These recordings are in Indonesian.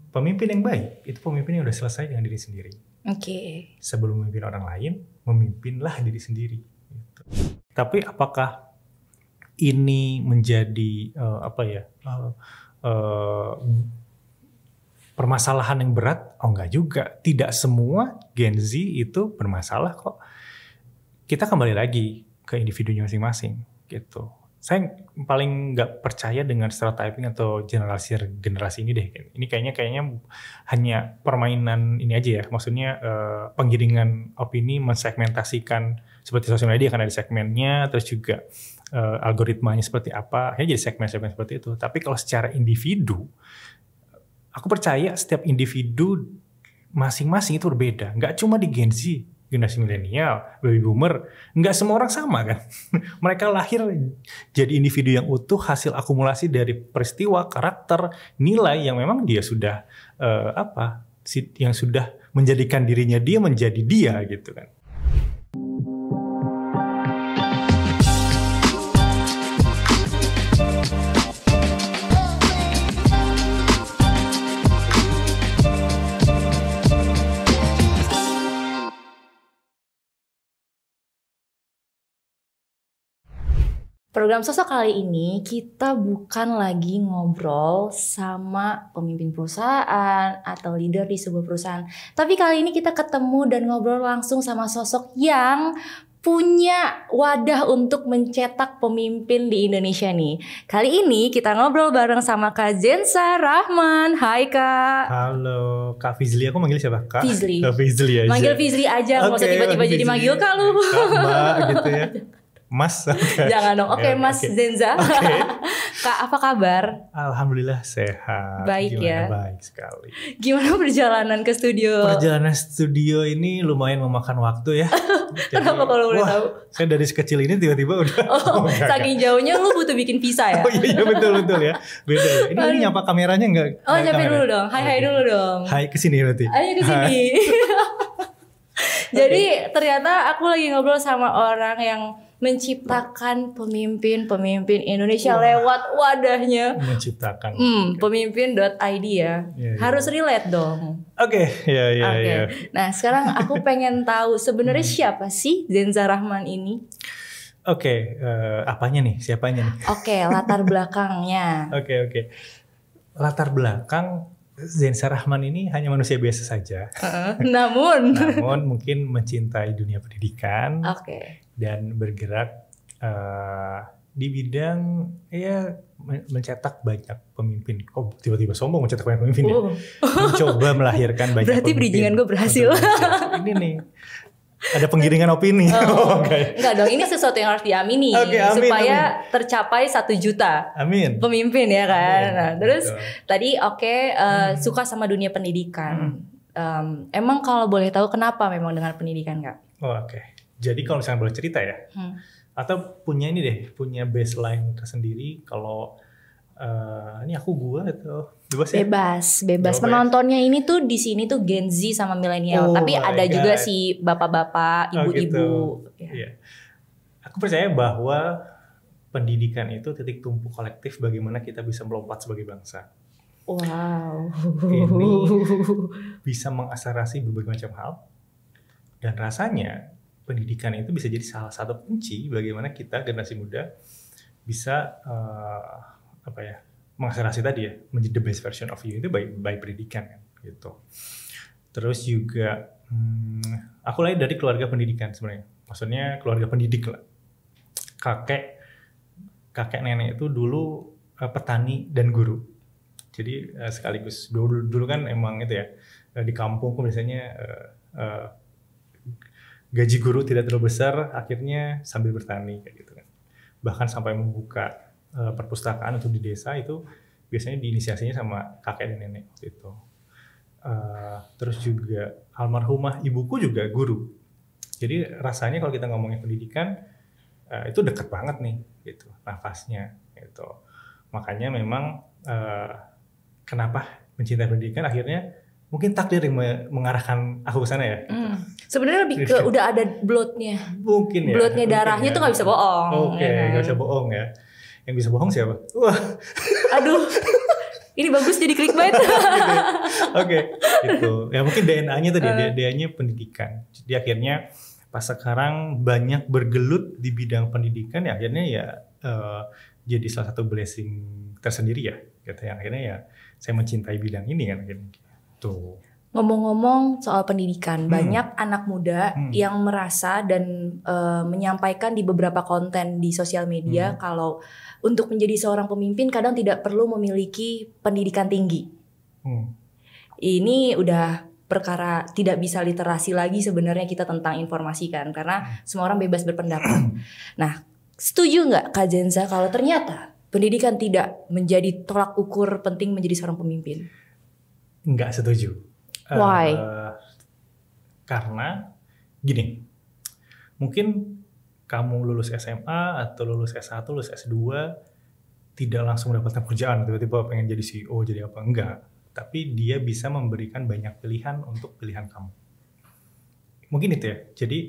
pemimpin yang baik itu pemimpin yang udah selesai dengan diri sendiri. Oke. Sebelum memimpin orang lain, memimpinlah diri sendiri. Gitu. Tapi apakah ini menjadi permasalahan yang berat? Oh enggak juga. Tidak semua Gen Z itu bermasalah kok. Kita kembali lagi ke individunya masing-masing gitu. Saya paling nggak percaya dengan stereotyping atau generasi ini deh. Ini kayaknya hanya permainan ini aja ya. Maksudnya penggiringan opini mensegmentasikan seperti sosial media kan ada segmennya, terus juga algoritmanya seperti apa. Ya jadi segmen-segmen seperti itu. Tapi kalau secara individu, aku percaya setiap individu masing-masing itu berbeda. Nggak cuma di Gen Z. Generasi milenial, baby boomer, nggak semua orang sama kan. Mereka lahir jadi individu yang utuh hasil akumulasi dari peristiwa, karakter, nilai yang memang dia sudah yang sudah menjadikan dirinya dia menjadi dia gitu kan. Program Sosok kali ini kita bukan lagi ngobrol sama pemimpin perusahaan atau leader di sebuah perusahaan. Tapi kali ini kita ketemu dan ngobrol langsung sama sosok yang punya wadah untuk mencetak pemimpin di Indonesia nih. Kali ini kita ngobrol bareng sama Kak Zenza Rahman. Hai Kak. Halo Kak Fizli, aku manggil siapa? Kak Fizli. Kak Fizli aja. Manggil Fizli aja, nggak usah tiba-tiba jadi manggil Kak lu. Kak Mbak gitu ya. Mas, okay. Jangan dong. Oke, Mas Zenza. Okay. Kak, apa kabar? Alhamdulillah sehat. Baik. Gimana ya. Baik sekali. Gimana perjalanan ke studio? Perjalanan studio ini lumayan memakan waktu ya. Kenapa kalau boleh tahu? Saya dari sekecil ini tiba-tiba udah. Saking jauhnya lu butuh bikin visa ya? Oh iya betul ya. Beda ya. Ini nyapa kameranya enggak? Oh nyapa dulu dong. Hai dulu dong. Hai kesini berarti. Ayo kesini. Jadi ternyata aku lagi ngobrol sama orang yang menciptakan pemimpin Indonesia lewat wadahnya. Menciptakan. Pemimpin.id ya. Harus relate dong. Oke. Nah sekarang aku pengen tahu sebenarnya siapa sih Zenza Rahman ini? Oke, apanya nih? Siapanya nih? Oke, latar belakangnya. Oke. Latar belakang Zenza Rahman ini hanya manusia biasa saja. Namun mungkin mencintai dunia pendidikan. Oke. Dan bergerak di bidang mencetak banyak pemimpin. Oh tiba-tiba sombong mencetak banyak pemimpin ya. Mencoba melahirkan banyak berarti pemimpin. bridgingan gue berhasil. Ini nih. Ada penggiringan opini. Enggak dong, ini sesuatu yang harus diamini supaya tercapai 1 juta pemimpin ya kan. Nah, terus tadi suka sama dunia pendidikan. Emang kalau boleh tahu kenapa memang dengan pendidikan Kak? Oke. Jadi kalau misalnya boleh cerita ya, atau punya baseline tersendiri kalau ini gue atau bebas ya? Bebas. Penontonnya ini tuh di sini tuh Gen Z sama milenial, tapi ada juga sih bapak-bapak, ibu-ibu. Gitu. Ya. Aku percaya bahwa pendidikan itu titik tumpu kolektif bagaimana kita bisa melompat sebagai bangsa. Wow. Ini bisa mengakselerasi berbagai macam hal dan rasanya pendidikan itu bisa jadi salah satu kunci bagaimana kita generasi muda bisa mengakselerasi tadi ya, menjadi the best version of you itu by pendidikan kan gitu. Terus juga aku lahir dari keluarga pendidikan sebenarnya. Maksudnya keluarga pendidik lah. Kakek nenek itu dulu petani dan guru. Jadi sekaligus dulu kan emang itu ya di kampungku biasanya gaji guru tidak terlalu besar, akhirnya sambil bertani kayak gitu kan. Bahkan sampai membuka perpustakaan untuk di desa itu biasanya diinisiasinya sama kakek dan nenek waktu itu. Terus juga almarhumah ibuku juga guru. Jadi rasanya kalau kita ngomongin pendidikan itu dekat banget nih gitu nafasnya gitu. Makanya memang kenapa mencintai pendidikan akhirnya mungkin takdir yang mengarahkan aku ke sana ya. Sebenarnya lebih ke udah ada bloodnya. Mungkin ya. Bloodnya darahnya tuh nggak bisa bohong. Oke, nggak bisa bohong ya. Yang bisa bohong siapa? Wah. Aduh. Ini bagus jadi clickbait. Gitu ya. Oke, gitu. Ya mungkin DNA-nya tadi, DNA-nya pendidikan. Jadi akhirnya pas sekarang banyak bergelut di bidang pendidikan, ya akhirnya ya jadi salah satu blessing tersendiri ya. Gitu ya. Akhirnya ya saya mencintai bidang ini kan akhirnya. Tuh. Ngomong-ngomong soal pendidikan, banyak anak muda yang merasa dan menyampaikan di beberapa konten di sosial media kalau untuk menjadi seorang pemimpin kadang tidak perlu memiliki pendidikan tinggi. Ini udah perkara tidak bisa literasi lagi sebenarnya kita tentang informasi kan, karena semua orang bebas berpendapat. Nah, setuju nggak Kak Zenza kalau ternyata pendidikan tidak menjadi tolak ukur penting menjadi seorang pemimpin? Nggak setuju. Why? Karena gini, mungkin kamu lulus SMA atau lulus S1, lulus S2 tidak langsung mendapatkan pekerjaan, tiba-tiba pengen jadi CEO, jadi apa, enggak. Tapi dia bisa memberikan banyak pilihan untuk pilihan kamu. Mungkin itu ya. Jadi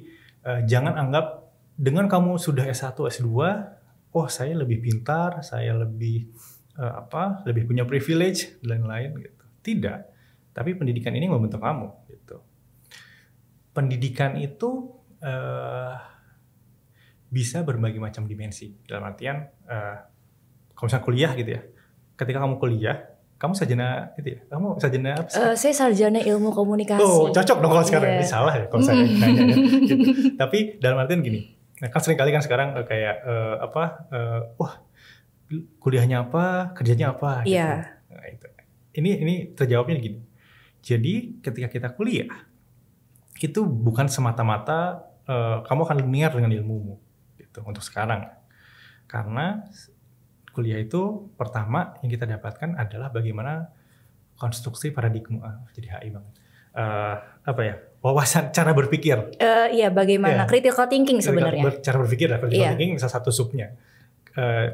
jangan anggap dengan kamu sudah S1, S2, oh saya lebih pintar, saya lebih lebih punya privilege dan lain-lain gitu. Tidak. Tapi pendidikan ini membentuk kamu gitu. Pendidikan itu bisa berbagai macam dimensi. Dalam artian kalau misalnya kuliah gitu ya. Ketika kamu kuliah, kamu sarjana gitu ya. Kamu sarjana apa sih? Saya sarjana ilmu komunikasi. Oh, cocok dong kalau sekarang. Ini salah ya kalau saya nanya ya. Gitu. Tapi dalam artian gini. Nah, kan sering kali kan sekarang kayak wah, kuliahnya apa, kerjanya apa gitu. Iya. Nah, itu. Ini terjawabnya gini. Jadi ketika kita kuliah, itu bukan semata-mata kamu akan linear dengan ilmumu, gitu untuk sekarang. Karena kuliah itu pertama yang kita dapatkan adalah bagaimana konstruksi paradigma, jadi HI banget. Wawasan cara berpikir. Iya, bagaimana critical thinking sebenarnya. Cara berpikir, critical thinking salah satu subnya.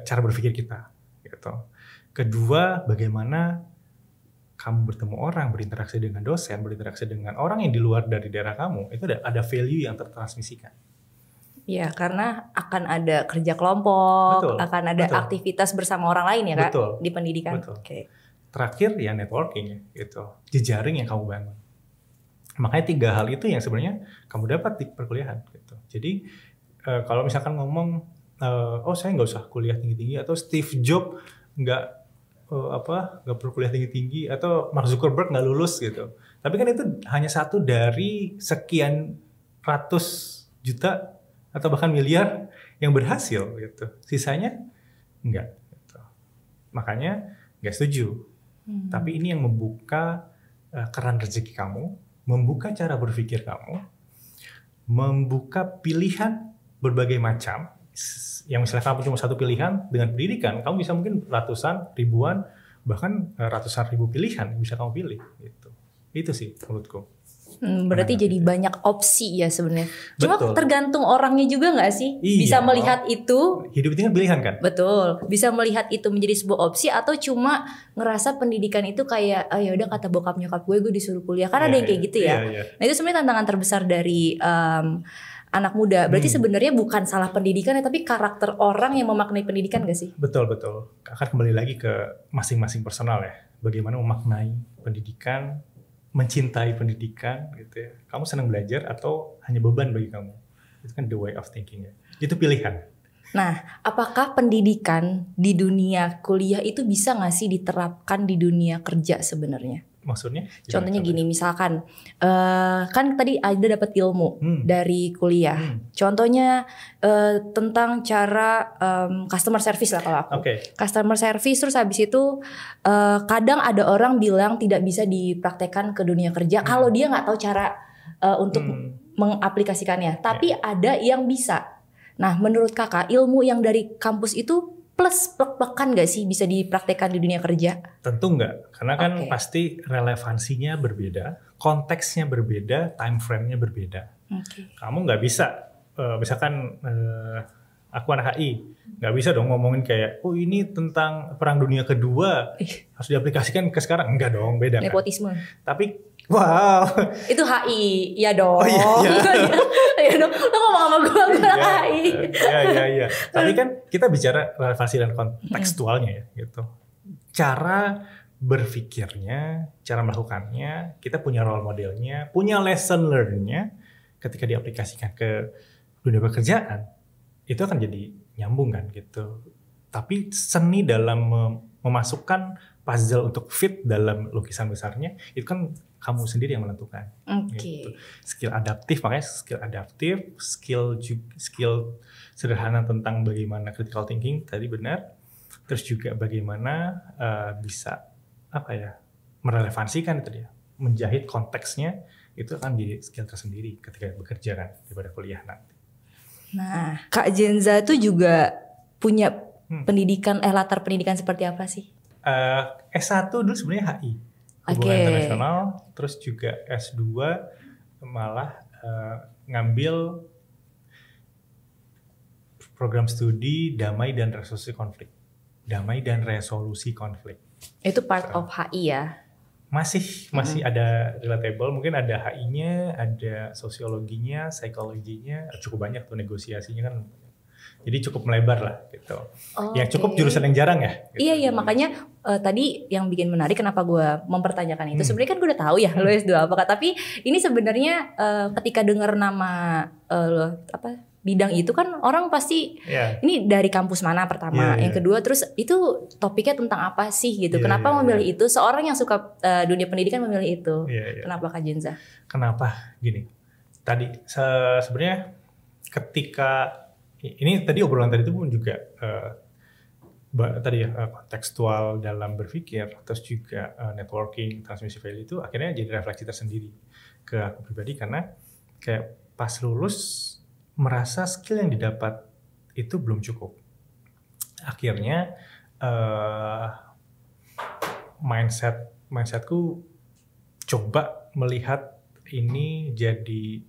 Cara berpikir kita, gitu. Kedua, bagaimana kamu bertemu orang, berinteraksi dengan dosen, berinteraksi dengan orang yang di luar dari daerah kamu, itu ada value yang tertransmisikan. Iya, karena akan ada kerja kelompok, akan ada aktivitas bersama orang lain ya Kak, di pendidikan. Betul. Okay. Terakhir ya networking gitu, jejaring yang kamu bangun. Makanya 3 hal itu yang sebenarnya kamu dapat di perkuliahan gitu. Jadi kalau misalkan ngomong, saya nggak usah kuliah tinggi-tinggi, atau Steve Jobs nggak perlu kuliah tinggi-tinggi, atau Mark Zuckerberg nggak lulus gitu. Tapi kan itu hanya satu dari sekian ratus juta atau bahkan miliar yang berhasil gitu. Sisanya enggak gitu. Makanya nggak setuju. Tapi ini yang membuka keran rezeki kamu, membuka cara berpikir kamu, membuka pilihan berbagai macam. Yang misalnya kamu cuma satu pilihan, dengan pendidikan kamu bisa mungkin ratusan, ribuan, bahkan ratusan ribu pilihan yang bisa kamu pilih gitu. Itu sih menurutku. Berarti jadi banyak opsi ya sebenarnya. Cuma tergantung orangnya juga nggak sih? Iya, bisa melihat itu. Hidup itu kan pilihan kan? Betul. Bisa melihat itu menjadi sebuah opsi, atau cuma ngerasa pendidikan itu kayak ya udah kata bokap nyokap gue disuruh kuliah. Kan ada yang kayak gitu ya. Nah itu sebenarnya tantangan terbesar dari anak muda. Berarti sebenarnya bukan salah pendidikan, tapi karakter orang yang memaknai pendidikan gak sih? Betul. Akan kembali lagi ke masing-masing personal ya. Bagaimana memaknai pendidikan, mencintai pendidikan gitu ya. Kamu senang belajar atau hanya beban bagi kamu? Itu kan the way of thinking ya. Itu pilihan. Nah, apakah pendidikan di dunia kuliah itu bisa nggak sih diterapkan di dunia kerja sebenarnya? Maksudnya? Contohnya gini, misalkan kan tadi Aida dapat ilmu dari kuliah. Contohnya tentang cara customer service lah kalau aku. Customer service, terus habis itu kadang ada orang bilang tidak bisa dipraktekkan ke dunia kerja kalau dia nggak tahu cara untuk mengaplikasikannya. Tapi ada yang bisa. Nah, menurut kakak ilmu yang dari kampus itu plus plek-plekan gak sih bisa dipraktekkan di dunia kerja? Tentu enggak, karena kan pasti relevansinya berbeda, konteksnya berbeda, time frame-nya berbeda. Kamu nggak bisa, misalkan aku anak HI, nggak bisa dong ngomongin kayak, oh ini tentang perang dunia kedua, harus diaplikasikan ke sekarang, enggak dong, beda kan. Nepotisme. Tapi, wow. Itu HI, ya dong. Oh iya. Ya dong, lo ngomong sama gue HI. Iya. Tapi kan kita bicara relevansi dan kontekstualnya ya gitu. Cara berpikirnya, cara melakukannya, kita punya role modelnya, punya lesson learn-nya, ketika diaplikasikan ke dunia pekerjaan, itu akan jadi nyambung kan gitu. Tapi seni dalam memasukkan puzzle untuk fit dalam lukisan besarnya, itu kan kamu sendiri yang menentukan. Gitu. Skill adaptif, makanya skill adaptif, skill sederhana tentang bagaimana critical thinking tadi benar, terus juga bagaimana bisa merelevansikan itu dia, menjahit konteksnya, itu akan jadi skill tersendiri ketika bekerja kan daripada kuliah nanti. Nah, Kak Jenza tuh juga punya pendidikan, latar pendidikan seperti apa sih? S1 dulu sebenarnya HI, hubungan internasional, terus juga S2 malah ngambil program studi damai dan resolusi konflik. Itu part of HI ya? Masih ada relatable, mungkin ada HI-nya, ada sosiologinya, psikologinya, cukup banyak tuh negosiasinya kan. Jadi cukup melebar lah gitu. Yang cukup jurusan yang jarang ya. Gitu. Iya makanya tadi yang bikin menarik kenapa gue mempertanyakan itu. Sebenarnya kan gue udah tahu ya lo S2 apa, tapi ini sebenarnya ketika dengar nama bidang itu kan orang pasti ini dari kampus mana pertama, yang kedua terus itu topiknya tentang apa sih gitu. Kenapa memilih itu? Seorang yang suka dunia pendidikan memilih itu. Kenapa Kak Jenza? Kenapa? Gini, tadi sebenarnya ketika ini tadi obrolan tadi itu pun juga kontekstual dalam berpikir, terus juga networking, transmisi value itu akhirnya jadi refleksi tersendiri ke aku pribadi, karena kayak pas lulus merasa skill yang didapat itu belum cukup. Akhirnya mindsetku coba melihat ini jadi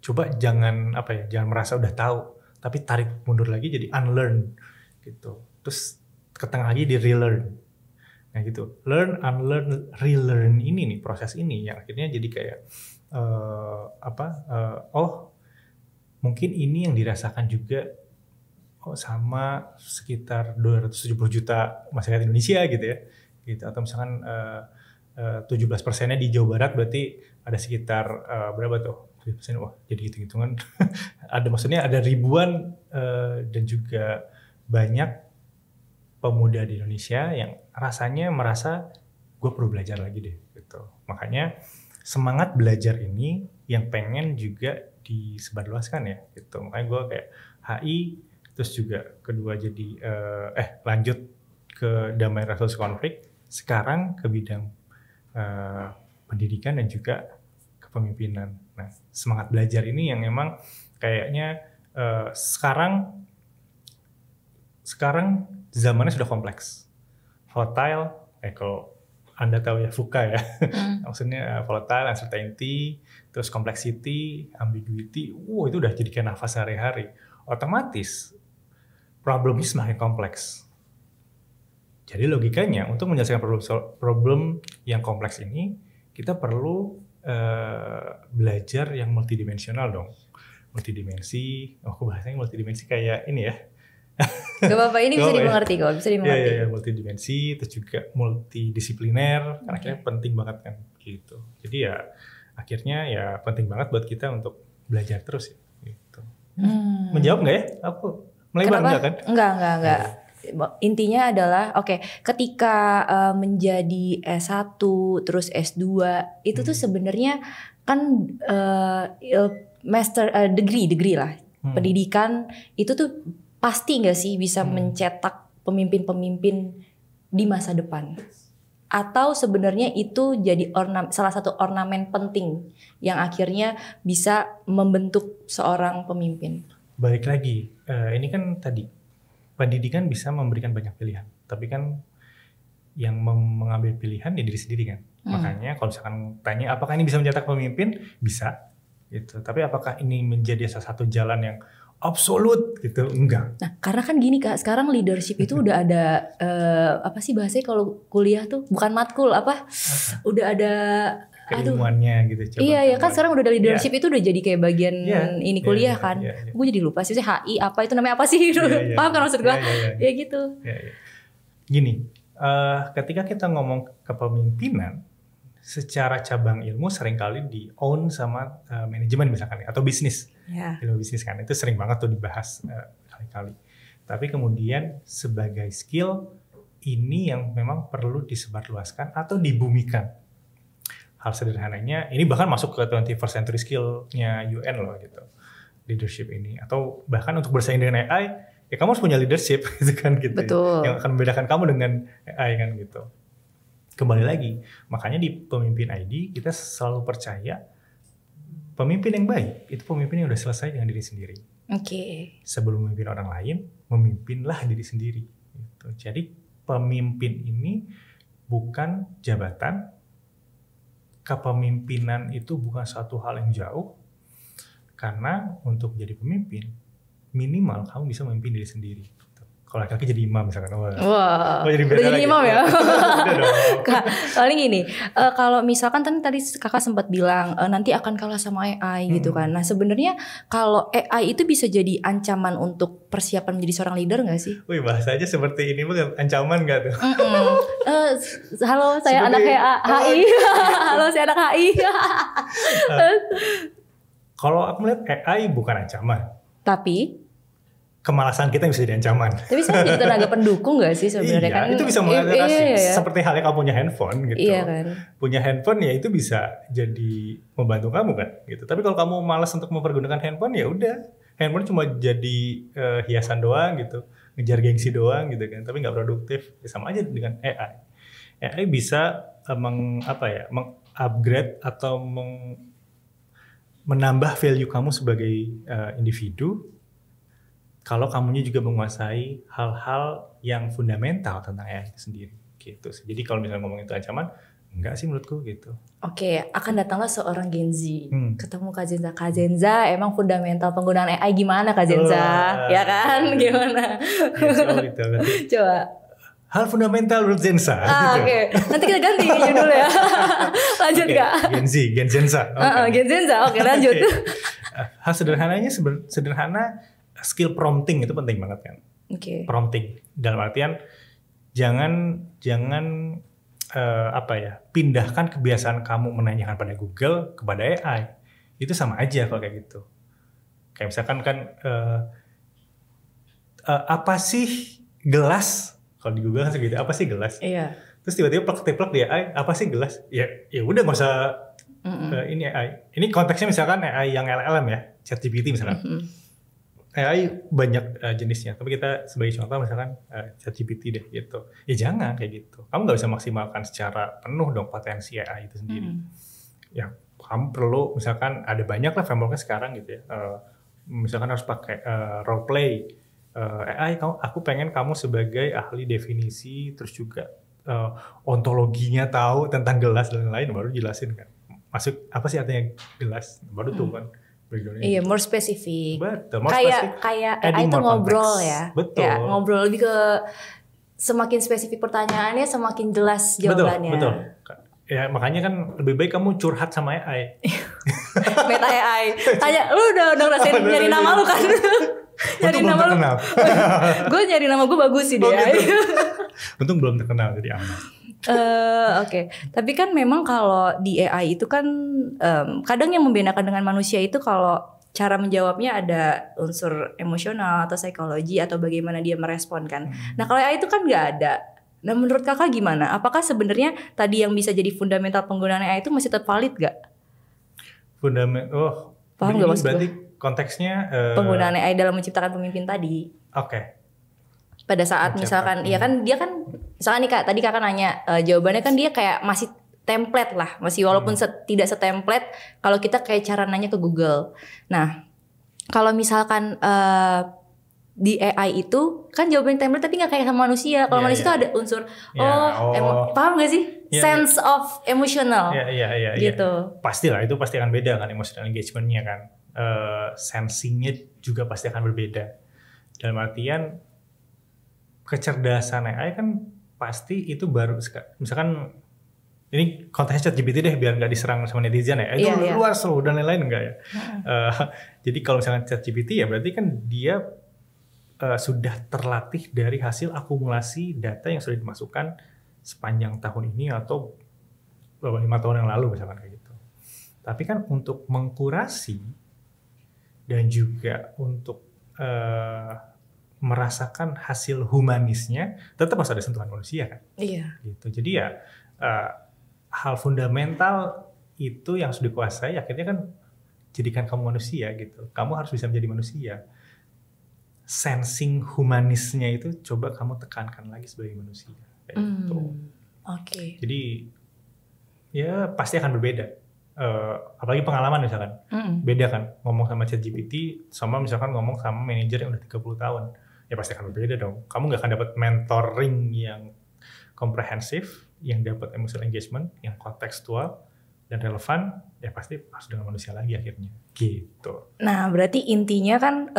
coba jangan merasa udah tahu, tapi tarik mundur lagi jadi unlearn gitu. Terus ke tengah lagi di relearn. Nah gitu, learn, unlearn, relearn ini nih, proses ini yang akhirnya jadi kayak mungkin ini yang dirasakan juga sama sekitar 270 juta masyarakat Indonesia gitu ya. Gitu. Atau misalkan 17%-nya di Jawa Barat, berarti ada sekitar berapa tuh? 7%, wah jadi hitung-hitungan. Ada ribuan dan juga banyak pemuda di Indonesia yang rasanya merasa gue perlu belajar lagi deh gitu. Makanya semangat belajar ini yang pengen juga disebarluaskan ya gitu. Makanya gue kayak HI, terus juga kedua jadi lanjut ke damai resolusi konflik, sekarang ke bidang pendidikan dan juga kepemimpinan. Nah, semangat belajar ini yang emang kayaknya sekarang zamannya sudah kompleks, volatile. Kalau Anda tahu ya VUCA ya, maksudnya volatile, uncertainty, terus complexity, ambiguity. Itu udah jadi kayak nafas sehari-hari. Otomatis problemnya semakin kompleks. Jadi logikanya untuk menyelesaikan problem yang kompleks ini, kita perlu belajar yang multidimensional dong. Multidimensi, bahasanya multidimensi kayak ini ya. Gak apa-apa, ini bisa dimengerti kok, bisa dimengerti. Iya, multidimensi, terus juga multidisipliner, karena akhirnya penting banget kan gitu. Jadi ya akhirnya ya penting banget buat kita untuk belajar terus ya, gitu. Menjawab nggak ya? Aku melebar enggak kan? Enggak. Intinya adalah ketika menjadi S1 terus S2 itu tuh sebenarnya kan master degree lah. Pendidikan itu tuh pasti nggak sih bisa mencetak pemimpin-pemimpin di masa depan? Atau sebenarnya itu jadi salah satu ornamen penting yang akhirnya bisa membentuk seorang pemimpin? Balik lagi, ini kan tadi pendidikan bisa memberikan banyak pilihan, tapi kan yang mengambil pilihan ya diri sendiri kan. Makanya kalau misalkan tanya apakah ini bisa mencetak pemimpin, bisa gitu. Tapi apakah ini menjadi salah satu jalan yang absolut gitu? Enggak. Nah, karena kan gini Kak, sekarang leadership itu udah ada apa sih bahasanya kalau kuliah tuh, bukan matkul udah ada keilmuannya gitu. Iya kan sekarang udah ada leadership itu udah jadi kayak bagian ini kuliah kan. Gue jadi lupa sih HI apa itu namanya apa sih? Paham kan maksud gue? Ya gitu. Gini, Ketika kita ngomong kepemimpinan, secara cabang ilmu seringkali di own sama manajemen misalkan atau bisnis, ilmu bisnis kan itu sering banget tuh dibahas kali-kali. Tapi kemudian sebagai skill ini yang memang perlu disebarluaskan atau dibumikan. Hal sederhananya, ini bahkan masuk ke 21st century skill-nya UN loh gitu, leadership ini. Atau bahkan untuk bersaing dengan AI, ya kamu harus punya leadership gitu kan gitu. Betul. Yang akan membedakan kamu dengan AI kan gitu. Kembali lagi, makanya di pemimpin ID kita selalu percaya pemimpin yang baik itu pemimpin yang udah selesai dengan diri sendiri. Sebelum memimpin orang lain, memimpinlah diri sendiri. Gitu. Jadi pemimpin ini bukan jabatan, kepemimpinan itu bukan suatu hal yang jauh, karena untuk jadi pemimpin minimal kamu bisa memimpin diri sendiri. Kalau laki-laki jadi imam misalkan, wah jadi beda lagi. Imam ya. Soalnya gini, kalau misalkan tadi kakak sempat bilang nanti akan kalah sama AI gitu kan. Nah sebenarnya kalau AI itu bisa jadi ancaman untuk persiapan menjadi seorang leader nggak sih? Wih bahasanya seperti ini bukan ancaman nggak tuh? Halo saya anak HI. Halo saya anak HI. Kalau aku melihat AI bukan ancaman. Tapi kemalasan kita bisa jadi ancaman. Tapi sebenarnya jadi tenaga pendukung gak sih sebenarnya? Iya, kan itu bisa mengatasi. Seperti halnya kamu punya handphone gitu. Iya kan. Punya handphone ya itu bisa jadi membantu kamu kan gitu. Tapi kalau kamu malas untuk mempergunakan handphone ya udah. Handphone cuma jadi hiasan doang gitu. Ngejar gengsi doang gitu kan. Tapi nggak produktif. Ya sama aja dengan AI. AI bisa meng-upgrade atau menambah value kamu sebagai individu. Kalau kamunya juga menguasai hal-hal yang fundamental tentang AI itu sendiri gitu. Jadi kalau misalnya ngomong itu ancaman, enggak sih menurutku gitu. Oke, akan datanglah seorang Gen Z, ketemu Kak Zenza. Kak Zenza emang fundamental penggunaan AI gimana Kak Zenza? Ya kan, gimana? Gitu. Coba. Hal fundamental menurut Zenza. Gitu. Oke. Nanti kita ganti judulnya. Lanjut Kak. Gen Zenza. Gen Zenza, oke lanjut. Hal sederhananya sederhana. Skill prompting itu penting banget kan. Prompting dalam artian jangan pindahkan kebiasaan kamu menanyakan pada Google kepada AI. Itu sama aja kalau kayak gitu. Kayak misalkan kan apa sih gelas? Kalau di Google kan segitu, apa sih gelas? Iya. Terus tiba-tiba plek di AI, apa sih gelas? Ya udah nggak usah ini AI. Ini konteksnya misalkan AI yang LLM ya, ChatGPT misalkan. AI banyak jenisnya, tapi kita sebagai contoh misalkan ChatGPT deh gitu. Ya jangan kayak gitu. Kamu nggak bisa maksimalkan secara penuh dong potensi AI itu sendiri. Ya kamu perlu misalkan ada banyak lah frameworknya sekarang gitu ya. Misalkan harus pakai role play. AI, aku pengen kamu sebagai ahli definisi, terus juga ontologinya tahu tentang gelas dan lain-lain, baru jelasin kan. Masuk apa sih artinya gelas? Baru tuh kan. Iya, more spesifik. Betul, kayak itu ngobrol ya. Betul. Ya, ngobrol lebih ke semakin spesifik pertanyaannya, semakin jelas jawabannya. Betul. Ya makanya kan lebih baik kamu curhat sama AI. Meta AI. Tanya, lu udah ngerasain nyari nama lu kan? Nyari nama lu. Gue nyari nama gue bagus sih dia. Gitu. Untung belum terkenal jadi aman. Oke. Tapi kan memang kalau di AI itu kan kadang yang membedakan dengan manusia itu kalau cara menjawabnya ada unsur emosional atau psikologi atau bagaimana dia merespon kan. Nah kalau AI itu kan nggak ada. Nah menurut kakak gimana? Apakah sebenarnya tadi yang bisa jadi fundamental penggunaan AI itu masih tetap valid gak? Paham gak maksud berarti konteksnya penggunaan AI dalam menciptakan pemimpin tadi. Oke. Pada saat misalkan, ya kan dia kan, misalkan nih Kak, tadi Kakak nanya jawabannya kan dia kayak masih template lah, masih walaupun tidak setemplate kalau kita kayak cara nanya ke Google. Nah, kalau misalkan di AI itu kan jawaban template tapi nggak kayak sama manusia. Kalau manusia itu ada unsur paham nggak sih? Sense of emotional. Iya. Gitu. Pastilah itu pasti akan beda kan emotional engagementnya kan. Sensingnya juga pasti akan berbeda. Dalam artian kecerdasan AI kan pasti itu baru misalkan ini konteksnya ChatGPT deh biar nggak diserang sama netizen ya. Itu luas loh dan lain-lain enggak ya. Jadi kalau misalkan ChatGPT ya berarti kan dia sudah terlatih dari hasil akumulasi data yang sudah dimasukkan sepanjang tahun ini atau 5 tahun yang lalu misalkan kayak gitu. Tapi kan untuk mengkurasi dan juga untuk merasakan hasil humanisnya tetap harus ada sentuhan manusia kan. Iya. Gitu. Jadi ya hal fundamental itu yang harus dikuasai akhirnya kan jadikan kamu manusia gitu. Kamu harus bisa menjadi manusia. Sensing humanisnya itu coba kamu tekankan lagi sebagai manusia. Kayak gitu. Oke. Jadi ya pasti akan berbeda. Apalagi pengalaman misalkan. Beda kan ngomong sama ChatGPT sama misalkan ngomong sama manajer yang udah 30 tahun. Ya pasti akan berbeda dong. Kamu nggak akan dapat mentoring yang komprehensif, yang dapat emotional engagement, yang kontekstual dan relevan, ya pasti harus dengan manusia lagi akhirnya. Gitu. Nah, berarti intinya kan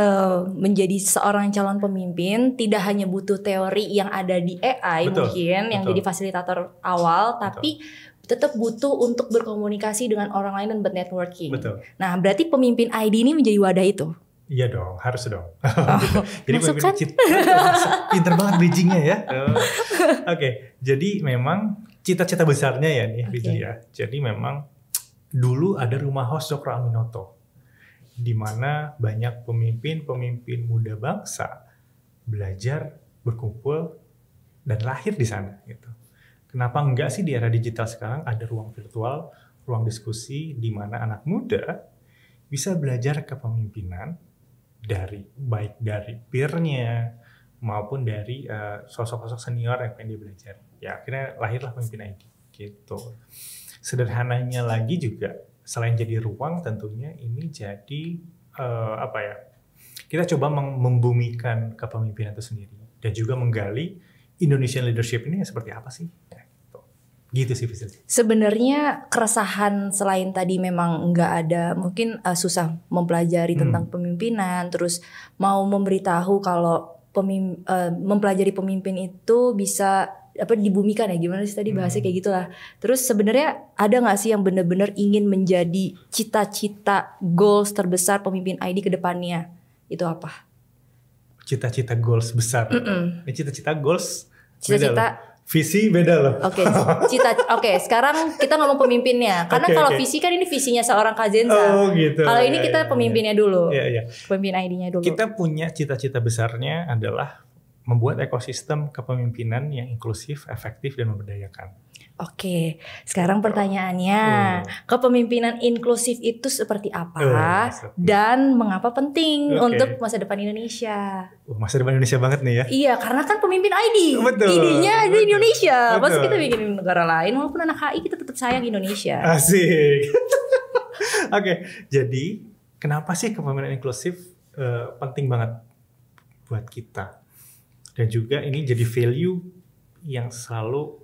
menjadi seorang calon pemimpin tidak hanya butuh teori yang ada di AI mungkin yang jadi fasilitator awal, tapi tetap butuh untuk berkomunikasi dengan orang lain dan bernetworking. Betul. Nah, berarti pemimpin ID ini menjadi wadah itu. Iya dong, harus dong. Gitu. Jadi masuk kan? Pinter banget bridgingnya ya. Oke, jadi memang cita-cita besarnya ya nih, ya. Jadi memang dulu ada rumah host Cokro Aminoto, di mana banyak pemimpin muda bangsa belajar, berkumpul, dan lahir di sana. Gitu. Kenapa enggak sih di era digital sekarang ada ruang virtual, ruang diskusi di mana anak muda bisa belajar kepemimpinan baik dari peer-nya maupun dari sosok-sosok senior yang pengen dia belajar. Ya akhirnya lahirlah Pemimpin ID gitu. Sederhananya lagi juga selain jadi ruang tentunya ini jadi kita coba membumikan kepemimpinan itu sendiri dan juga menggali Indonesian leadership ini seperti apa sih? Gitu sih Visil. Sebenarnya keresahan selain tadi memang nggak ada, mungkin susah mempelajari tentang pemimpinan, terus mau memberitahu kalau mempelajari pemimpin itu bisa dibumikan ya, gimana sih tadi bahasnya kayak gitulah. Terus sebenarnya ada nggak sih yang benar-benar ingin menjadi cita-cita goals terbesar pemimpin ID ke depannya? Itu apa? Cita-cita goals besar. Ini cita-cita goals. Cita-cita. Visi beda loh. Oke, sekarang kita ngomong pemimpinnya. Karena kalau visi kan ini visinya seorang Kak Zenza. Oh gitu. Kalau ini kita pemimpinnya dulu. Iya. Pemimpin ID-nya dulu. Kita punya cita-cita besarnya adalah membuat ekosistem kepemimpinan yang inklusif, efektif, dan memberdayakan. Oke, sekarang pertanyaannya, kepemimpinan inklusif itu seperti apa dan mengapa penting untuk masa depan Indonesia? Masa depan Indonesia banget nih ya. Iya, karena kan pemimpin ID, idenya ada Indonesia. Masa kita bikin negara lain, walaupun anak HI kita tetap sayang Indonesia. Asik. Oke, jadi kenapa sih kepemimpinan inklusif penting banget buat kita? Dan juga ini jadi value yang selalu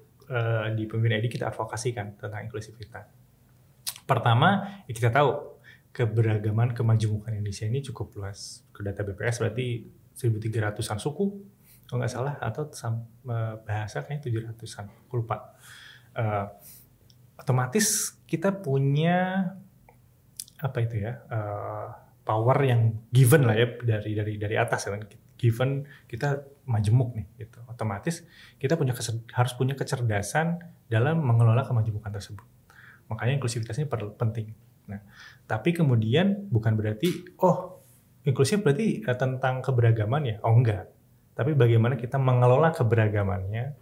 di Pemimpin ID kita advokasikan tentang inklusivitas. Pertama, ya kita tahu keberagaman kemajemukan Indonesia ini cukup luas. Ke data BPS berarti 1.300-an suku, kalau nggak salah, atau bahasa kayaknya 700-an, aku lupa. Otomatis kita punya power yang given lah ya dari atas kan. Given kita majemuk nih gitu. Otomatis kita harus punya kecerdasan dalam mengelola kemajemukan tersebut. Makanya inklusivitas ini penting. Nah, tapi kemudian bukan berarti inklusif berarti tentang keberagaman ya. Oh enggak. Tapi bagaimana kita mengelola keberagamannya,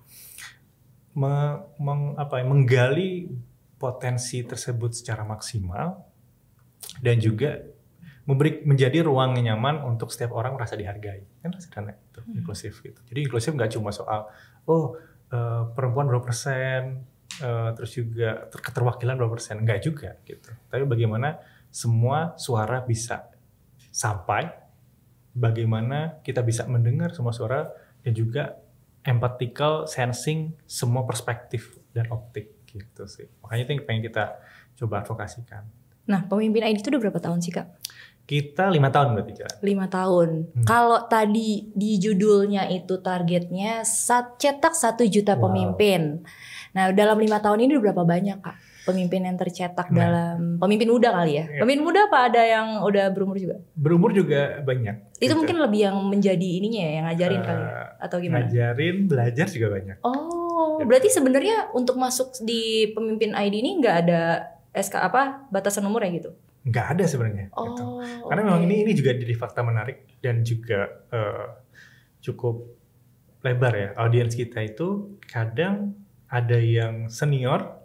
menggali potensi tersebut secara maksimal dan juga menjadi ruang yang nyaman untuk setiap orang merasa dihargai. Kan sederhana itu, inklusif gitu. Jadi inklusif nggak cuma soal perempuan berapa persen, terus juga keterwakilan berapa persen, nggak juga gitu. Tapi bagaimana semua suara bisa sampai, bagaimana kita bisa mendengar semua suara dan juga empathical sensing semua perspektif dan optik gitu sih. Makanya itu yang pengen kita coba advokasikan. Nah, pemimpin ID itu udah berapa tahun sih Kak? Kita 5 tahun berarti jalan. 5 tahun. Kalau tadi di judulnya itu targetnya cetak 1 juta pemimpin. Nah, dalam 5 tahun ini udah berapa banyak Kak pemimpin yang tercetak dalam pemimpin muda kali ya? Pemimpin muda apa ada yang udah berumur juga? Berumur juga banyak. Itu mungkin lebih yang menjadi ininya ya, yang ngajarin kali ya? Atau gimana? Ngajarin, belajar juga banyak. Oh, berarti sebenarnya untuk masuk di pemimpin ID ini nggak ada batasan umurnya gitu? Nggak ada sebenarnya. Gitu. Karena memang ini juga jadi fakta menarik dan juga cukup lebar ya. Audiens kita itu kadang ada yang senior,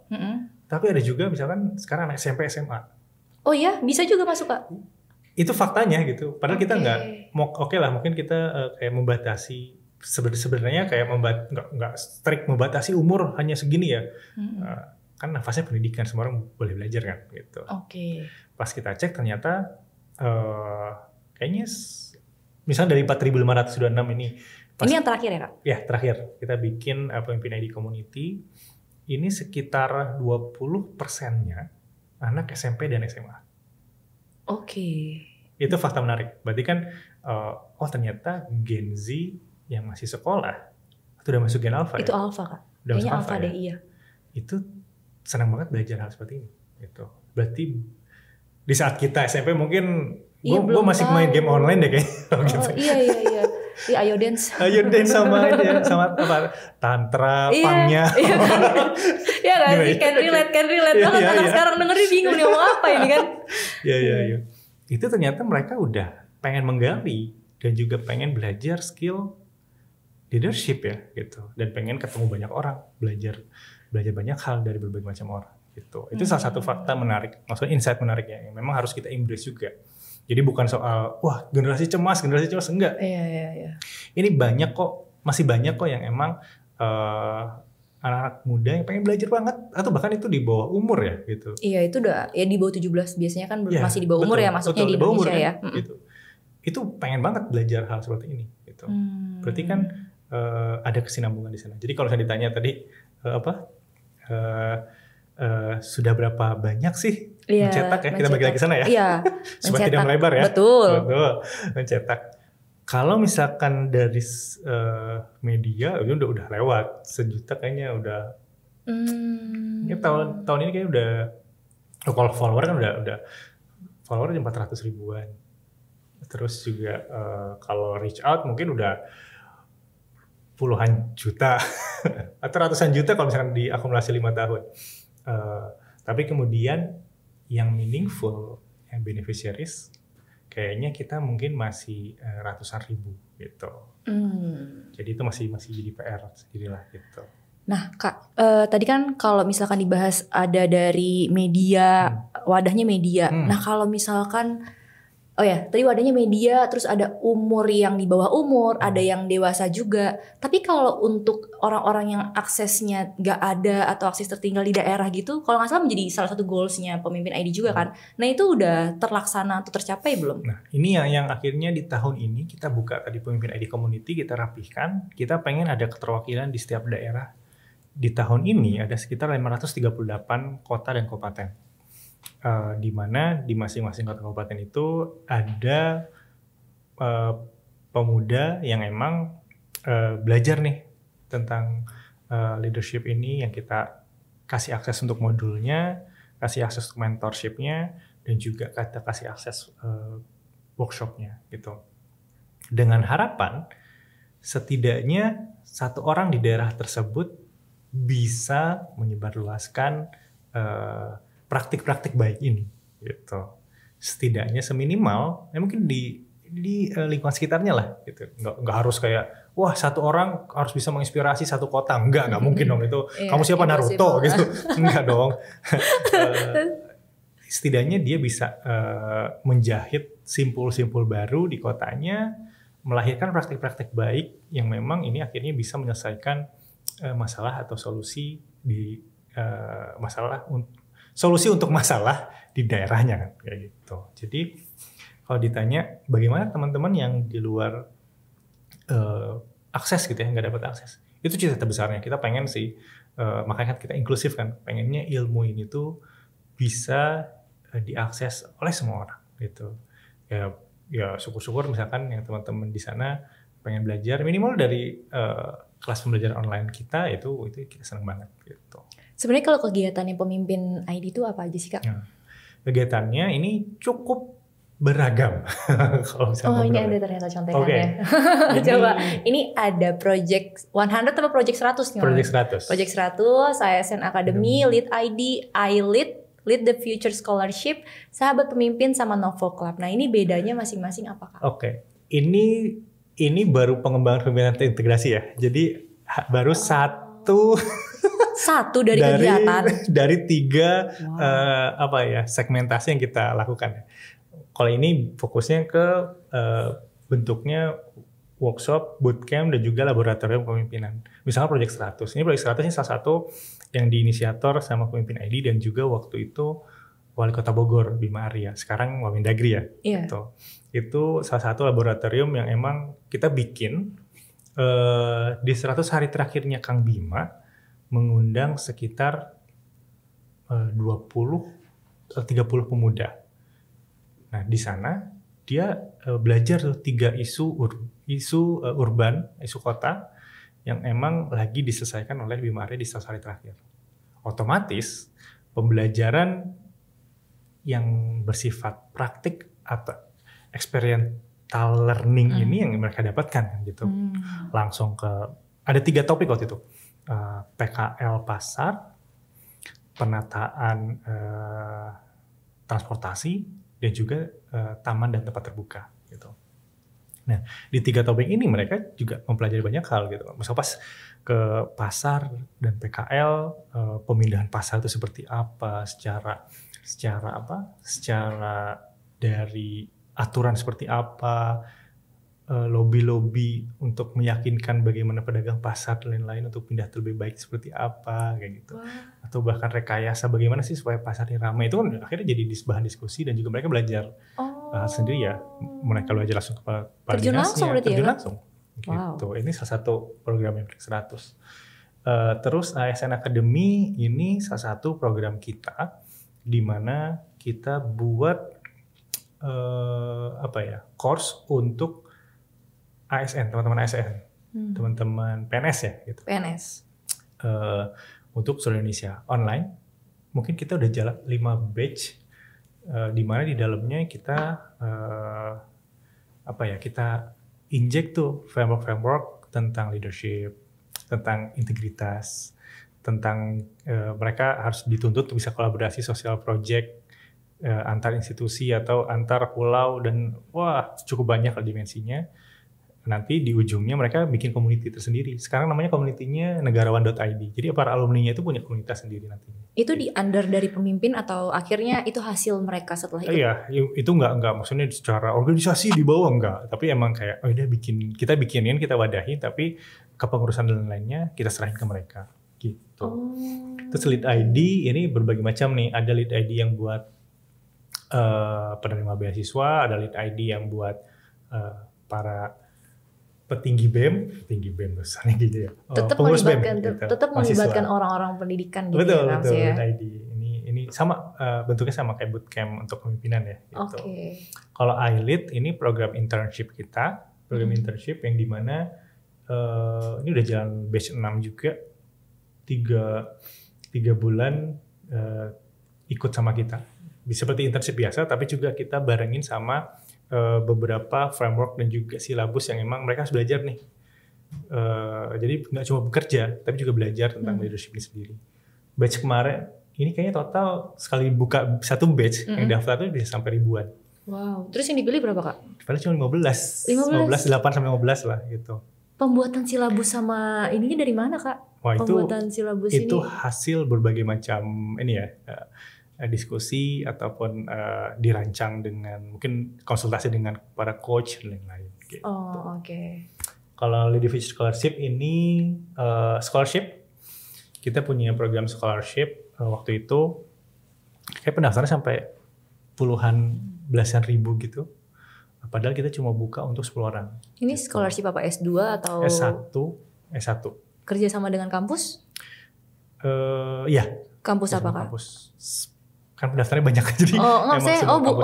tapi ada juga misalkan sekarang anak SMP SMA. Oh ya, bisa juga masuk Kak? Itu faktanya gitu. Padahal kita nggak, oke lah mungkin kita kayak membatasi sebenarnya kayak nggak strict membatasi umur hanya segini ya. Kan nafasnya pendidikan, semua orang boleh belajar kan gitu. Pas kita cek ternyata kayaknya misalnya dari 4.526 ini. Ini yang terakhir ya Kak? Ya terakhir kita bikin pemimpin ID Community. Ini sekitar 20%-nya anak SMP dan SMA. Itu fakta menarik. Berarti kan, ternyata Gen Z yang masih sekolah, itu udah masuk Gen Alpha. Itu Alpha Kak? Udah kayaknya masuk Alpha deh, iya. Itu senang banget belajar hal seperti ini. Gitu. Berarti di saat kita SMP mungkin, gue masih main game online deh kayaknya. Gitu. Iya. Iya, Ayo Dance sama apa Tantra, Pangnya. Iya kan sih, can relate banget. Anak sekarang dengerin bingung nih ngomong apa ini kan. Iya. Itu ternyata mereka udah pengen menggali dan juga pengen belajar skill leadership ya gitu. Dan pengen ketemu banyak orang, belajar banyak hal dari berbagai macam orang gitu. Itu salah satu fakta menarik, maksudnya insight menarik ya, yang memang harus kita embrace juga. Jadi bukan soal generasi cemas enggak. Iya. Ini masih banyak kok yang emang anak-anak muda yang pengen belajar banget atau bahkan itu di bawah umur ya gitu. Iya, itu udah ya di bawah 17 biasanya kan masih di bawah umur ya masuknya di Indonesia umur, ya. Gitu. Itu pengen banget belajar hal seperti ini gitu. Berarti kan ada kesinambungan di sana. Jadi kalau saya ditanya tadi sudah berapa banyak sih mencetak ya? Kita bagi lagi ke sana ya. Iya. Supaya tidak melebar ya. Betul. Mencetak. Kalau misalkan dari media udah lewat 1 juta kayaknya udah. Ya, tahun ini kayaknya udah. Kalau follower kan udah follower 400 ribuan. Terus juga kalau reach out mungkin udah puluhan juta atau ratusan juta kalau misalkan diakumulasi 5 tahun. Tapi kemudian yang meaningful, yang beneficiaries, kayaknya kita mungkin masih ratusan ribu gitu. Jadi itu masih jadi PR sendirilah gitu. Nah Kak, tadi kan kalau misalkan dibahas ada dari media, wadahnya media. Nah kalau misalkan tadi wadahnya media, terus ada umur yang di bawah umur, ada yang dewasa juga. Tapi kalau untuk orang-orang yang aksesnya nggak ada atau akses tertinggal di daerah gitu, kalau nggak salah menjadi salah satu goalsnya pemimpin ID juga kan. Nah itu udah terlaksana atau tercapai belum? Nah ini yang akhirnya di tahun ini kita buka tadi pemimpin ID Community, kita rapihkan. Kita pengen ada keterwakilan di setiap daerah. Di tahun ini ada sekitar 538 kota dan kabupaten. Di mana di masing-masing kota kabupaten itu ada pemuda yang emang belajar nih tentang leadership ini, yang kita kasih akses untuk modulnya, kasih akses untuk mentorshipnya, dan juga kita kasih akses workshopnya gitu. Dengan harapan setidaknya 1 orang di daerah tersebut bisa menyebarluaskan praktik-praktik baik ini gitu. Setidaknya seminimal mungkin di lingkungan sekitarnya lah gitu. Nggak harus kayak 1 orang harus bisa menginspirasi 1 kota, enggak mungkin dong itu. Kamu siapa Naruto gitu. Enggak dong. Setidaknya dia bisa menjahit simpul-simpul baru di kotanya, melahirkan praktik-praktik baik yang memang ini akhirnya bisa menyelesaikan masalah atau solusi di solusi untuk masalah di daerahnya kan kayak gitu. Jadi kalau ditanya bagaimana teman-teman yang di luar akses gitu ya, nggak dapat akses, itu cita-cita besarnya. Kita pengen sih, makanya kan kita inklusif kan, pengennya ilmu ini tuh bisa diakses oleh semua orang gitu. Ya syukur-syukur misalkan yang teman-teman di sana pengen belajar minimal dari kelas pembelajaran online kita itu kita senang banget gitu. Sebenarnya kalau kegiatannya pemimpin ID itu apa aja sih Kak? Nah, kegiatannya ini cukup beragam. Kalau misalnya ini ada ternyata contekannya. Okay. Coba, ini ada Project 100 atau Project 100 nih? Project 100. Project 100, ASN Academy, Lead ID, Lead the Future Scholarship, Sahabat Pemimpin sama Novel Club. Nah ini bedanya masing-masing apa Kak? Oke, ini baru pengembangan pembinaan integrasi ya. Jadi baru satu dari kegiatan dari 3 segmentasi yang kita lakukan. Kalau ini fokusnya ke bentuknya workshop, bootcamp, dan juga laboratorium kepemimpinan. Misalnya Project 100. Ini Project 100 ini salah satu yang diinisiator sama pemimpin ID dan juga waktu itu Wali Kota Bogor, Bima Arya. Sekarang Wamendagri ya. Yeah. Gitu. Itu salah satu laboratorium yang emang kita bikin di 100 hari terakhirnya Kang Bima mengundang sekitar 20-30 pemuda. Nah, di sana dia belajar 3 isu urban, isu kota yang emang lagi diselesaikan oleh Bima Arya di 100 hari terakhir. Otomatis pembelajaran yang bersifat praktik atau experiential learning ini yang mereka dapatkan gitu. Langsung ke ada 3 topik waktu itu. PKL pasar, penataan transportasi, dan juga taman dan tempat terbuka gitu. Nah, di 3 topik ini mereka juga mempelajari banyak hal gitu. Misal pas ke pasar dan PKL, pemindahan pasar itu seperti apa, secara dari aturan seperti apa, lobby untuk meyakinkan bagaimana pedagang pasar dan lain-lain untuk pindah lebih baik seperti apa kayak gitu. Atau bahkan rekayasa bagaimana sih supaya pasar ini ramai, itu kan akhirnya jadi bahan diskusi dan juga mereka belajar sendiri ya. Mereka belajar langsung ke terjun langsung berarti terjun ya? Langsung. Gitu. Ini salah satu program yang 100. Terus ASN Academy ini salah satu program kita di mana kita buat course untuk ASN, teman-teman ASN, teman-teman PNS ya gitu. PNS. Untuk seluruh Indonesia online. Mungkin kita udah jalan 5 batch di mana di dalamnya kita kita inject tuh framework tentang leadership, tentang integritas, tentang mereka harus dituntut bisa kolaborasi sosial project antar institusi atau antar pulau dan cukup banyak dimensinya. Nanti di ujungnya mereka bikin community tersendiri. Sekarang namanya community-nya negarawan.id. Jadi para alumni-nya itu punya komunitas sendiri nantinya. Itu di under dari pemimpin atau akhirnya itu hasil mereka setelah itu? Iya, itu enggak maksudnya secara organisasi di bawah enggak. Tapi emang kayak kita bikinin, kita wadahin, tapi kepengurusan dan lainnya kita serahin ke mereka. Gitu. Terus lead ID ini berbagai macam nih. Ada lead ID yang buat penerima beasiswa, ada lead ID yang buat para petinggi BEM misalnya gitu ya. Tetap melibatkan orang-orang pendidikan gitu. Betul, ya. ID. Ini sama bentuknya sama kayak bootcamp untuk kepemimpinan ya gitu. Kalau iLead ini program internship kita, internship yang dimana ini udah jalan batch 6 juga. 3 bulan ikut sama kita. Bisa seperti internship biasa, tapi juga kita barengin sama beberapa framework dan juga silabus yang emang mereka harus belajar nih. Jadi nggak cuma bekerja, tapi juga belajar tentang leadership ini sendiri. Batch kemarin, ini kayaknya total sekali buka 1 batch yang daftar tuh bisa sampai ribuan. Wow, terus yang dipilih berapa Kak? Dipilih cuma 15, 8 sampai 15 lah gitu. Pembuatan silabus sama ininya dari mana Kak? Pembuatan silabus itu hasil berbagai macam diskusi ataupun dirancang dengan mungkin konsultasi dengan para coach dan lain-lain. Gitu. Kalau Lead the Future Scholarship ini scholarship, kita punya program scholarship waktu itu kayak pendaftarannya sampai puluhan belasan ribu gitu. Padahal kita cuma buka untuk 10 orang. Ini scholarship apa S2 atau S1. Kerja sama dengan kampus? Iya. Kampus apa Kak? Kampus. Kan pendaftarnya banyak jadi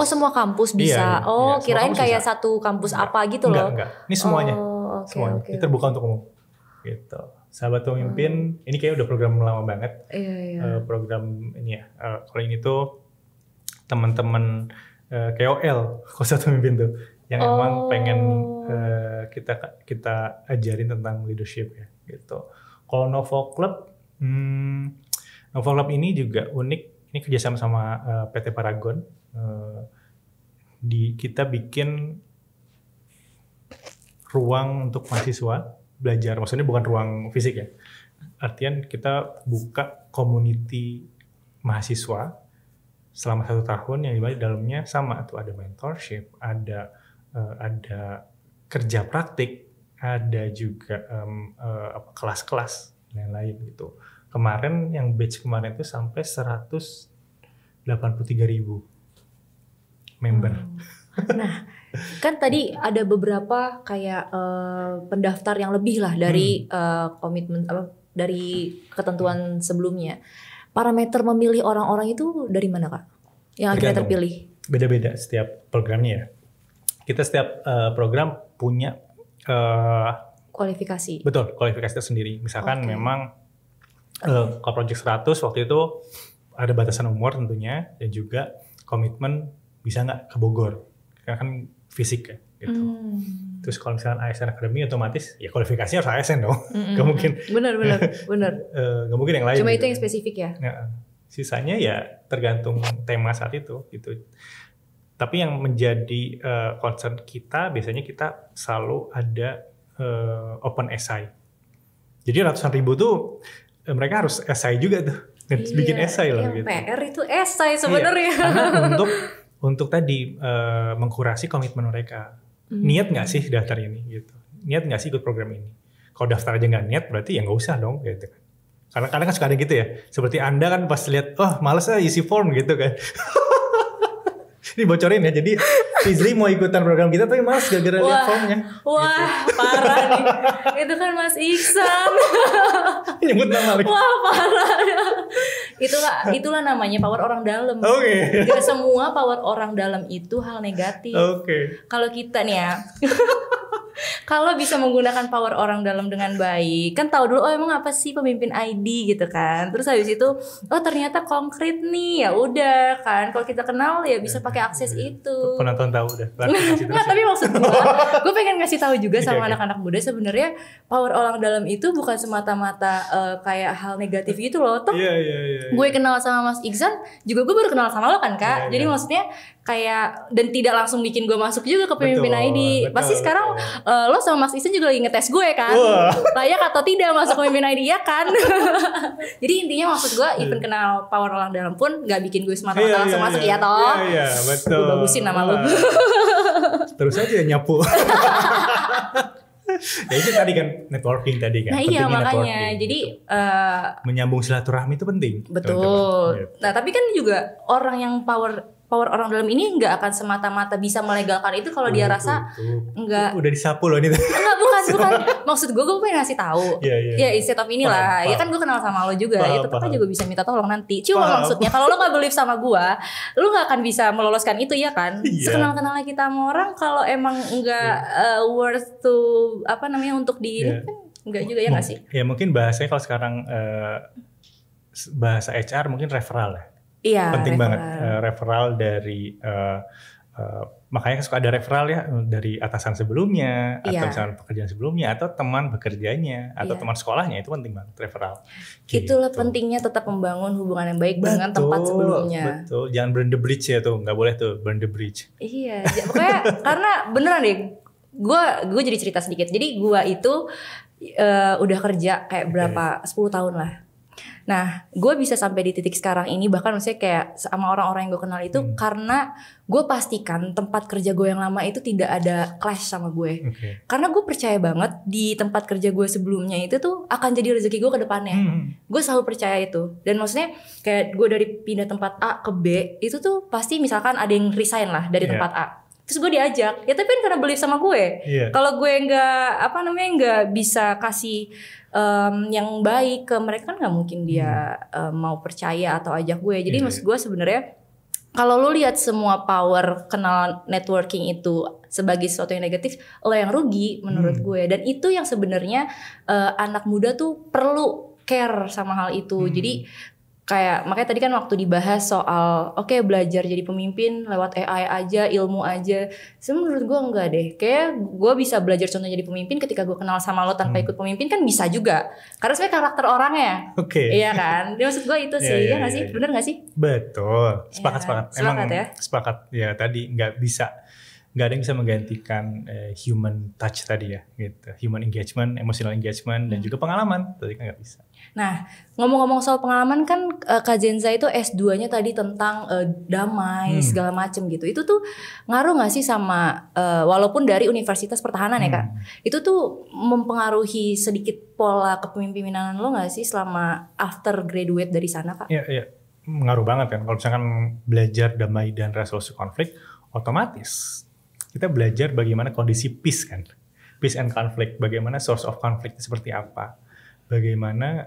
semua kampus bisa. Kirain kayak bisa. satu kampus apa gitu loh. Enggak. Ini semuanya. Semuanya. Ini terbuka untuk umum. gitu. Sahabat Pemimpin ini kayak udah program lama banget. Iya. Program ini ya. Kalau ini tuh teman-teman KOL Sahabat Pemimpin tuh yang emang pengen kita ajarin tentang leadership ya gitu. Kalau Novo Club ini juga unik. Ini kerjasama sama PT Paragon. Kita bikin ruang untuk mahasiswa belajar. Maksudnya bukan ruang fisik ya. Artian kita buka community mahasiswa selama 1 tahun yang di dalamnya sama tuh ada mentorship, ada kerja praktik, ada juga kelas-kelas dan lain gitu. Kemarin yang batch kemarin itu sampai 183.000 member. Nah, kan tadi ada beberapa kayak pendaftar yang lebih lah dari komitmen dari ketentuan sebelumnya. Parameter memilih orang-orang itu dari mana, Kak? Yang akhirnya terpilih? Beda-beda setiap programnya ya. Kita setiap program punya kualifikasi. Betul, kualifikasi tersendiri. Misalkan memang kalau Project 100 waktu itu ada batasan umur tentunya dan juga komitmen bisa nggak ke Bogor. Karena kan fisik ya gitu. Terus kalau misalkan ASN Academy otomatis ya kualifikasinya harus ASN dong. Gak mungkin. Benar. Gak mungkin yang lain. Cuma gitu. itu yang spesifik ya. Nah, sisanya ya tergantung tema saat itu gitu. Tapi yang menjadi concern kita biasanya kita selalu ada open essay. Jadi ratusan ribu tuh mereka harus essay juga tuh. Bikin essay lah gitu. PR itu essay sebenarnya. Karena untuk tadi mengkurasi komitmen mereka. Niat nggak sih daftar ini gitu. Niat nggak sih ikut program ini. Kalau daftar aja nggak niat berarti ya nggak usah dong gitu kan. Karena kadang kan suka ada gitu ya. Seperti Anda kan pas lihat, males isi form gitu kan. Ini bocorin ya. Jadi Fizli mau ikutan program kita tapi males gara-gara lihat formnya. Wah, gitu. Parah nih. Itu kan Mas Iksan. Nyebut nama lagi. Wah, parah. Itulah namanya power orang dalam. Oke. Gak semua power orang dalam itu hal negatif. Oke. Kalau kita nih ya. Kalau bisa menggunakan power orang dalam dengan baik, kan tahu dulu emang apa sih pemimpin ID gitu kan. Terus habis itu ternyata konkret nih, ya udah kan. Kalau kita kenal ya bisa pakai akses itu. Penonton tahu udah. Nggak, tapi maksud gue pengen ngasih tahu juga sama anak-anak muda sebenarnya power orang dalam itu bukan semata-mata kayak hal negatif gitu loh. Toh gue kenal sama Mas Iksan juga gue baru kenal sama lo kan Kak. Jadi maksudnya kayak dan tidak langsung bikin gue masuk juga ke pemimpin ID. Pasti sekarang lo sama Mas Iksan juga lagi ngetes gue kan. Layak atau tidak masuk pemimpin ID ya kan. Jadi intinya maksud gue even kenal power orang dalam pun gak bikin gue semata-mata langsung masuk ya toh. Iya betul. Gue bagusin nama lo. Terus aja nyapu. Ya itu tadi kan networking tadi kan. Nah iya makanya jadi menyambung silaturahmi itu penting. Betul. Nah tapi kan juga orang yang power orang dalam ini nggak akan semata-mata bisa melegalkan itu kalau dia rasa nggak. Udah disapu loh ini. Enggak bukan. Maksud gue pengen ngasih tahu. Ya instead of inilah. Ya kan gue kenal sama lo juga. Ya tetap aja juga bisa minta tolong nanti. Cuma maksudnya kalau lo nggak believe sama gue, lo nggak akan bisa meloloskan itu ya kan. Sekenal-kenalnya kita sama orang kalau emang nggak worth to untuk di ini kan nggak juga ya nggak sih? Ya mungkin bahasanya kalau sekarang bahasa HR mungkin referral ya. Iya, penting banget referral dari makanya suka ada referral ya dari atasan sebelumnya atau misalnya pekerjaan sebelumnya atau teman bekerjanya atau teman sekolahnya itu penting banget referral. Itulah pentingnya tetap membangun hubungan yang baik dengan tempat sebelumnya. Betul, jangan burn the bridge ya tuh, nggak boleh tuh burn the bridge. Iya, pokoknya karena beneran deh, gue jadi cerita sedikit. Jadi gue itu udah kerja kayak berapa 10 tahun lah. Nah, gue bisa sampai di titik sekarang ini bahkan maksudnya kayak sama orang-orang yang gue kenal itu karena gue pastikan tempat kerja gue yang lama itu tidak ada clash sama gue. Karena gue percaya banget di tempat kerja gue sebelumnya itu tuh akan jadi rezeki gue ke depannya. Gue selalu percaya itu. Dan maksudnya kayak gue dari pindah tempat A ke B itu tuh pasti misalkan ada yang resign lah dari tempat A. Terus gue diajak, ya tapi kan karena believe sama gue. Kalau gue nggak bisa kasih yang baik ke mereka kan nggak mungkin dia mau percaya atau ajak gue. Jadi maksud gue sebenarnya kalau lu lihat semua power kenal networking itu sebagai sesuatu yang negatif, lo yang rugi menurut gue. Dan itu yang sebenarnya anak muda tuh perlu care sama hal itu. Jadi kayak makanya tadi kan waktu dibahas soal belajar jadi pemimpin lewat AI aja, ilmu aja. Sebenarnya menurut gue enggak deh. Kayak gue bisa belajar contoh jadi pemimpin ketika gue kenal sama lo tanpa ikut pemimpin kan bisa juga. Karena sebenarnya karakter orangnya. Iya kan? Dia maksud gue itu sih, ya nggak sih? Bener nggak sih? Betul. Sepakat. Sepakat ya. Sepakat. Ya tadi nggak ada yang bisa menggantikan human touch tadi ya, gitu. Human engagement, emotional engagement, dan juga pengalaman tadi kan nggak bisa. Nah, ngomong-ngomong soal pengalaman kan Kak Zenza itu S2-nya tadi tentang damai segala macem gitu. Itu tuh ngaruh nggak sih sama walaupun dari Universitas Pertahanan ya Kak? Itu tuh mempengaruhi sedikit pola kepemimpinan lo nggak sih selama after graduate dari sana Kak? Iya, ngaruh banget kan. Kalau misalkan belajar damai dan resolusi konflik, otomatis kita belajar bagaimana kondisi peace kan, peace and conflict, bagaimana source of conflict seperti apa, bagaimana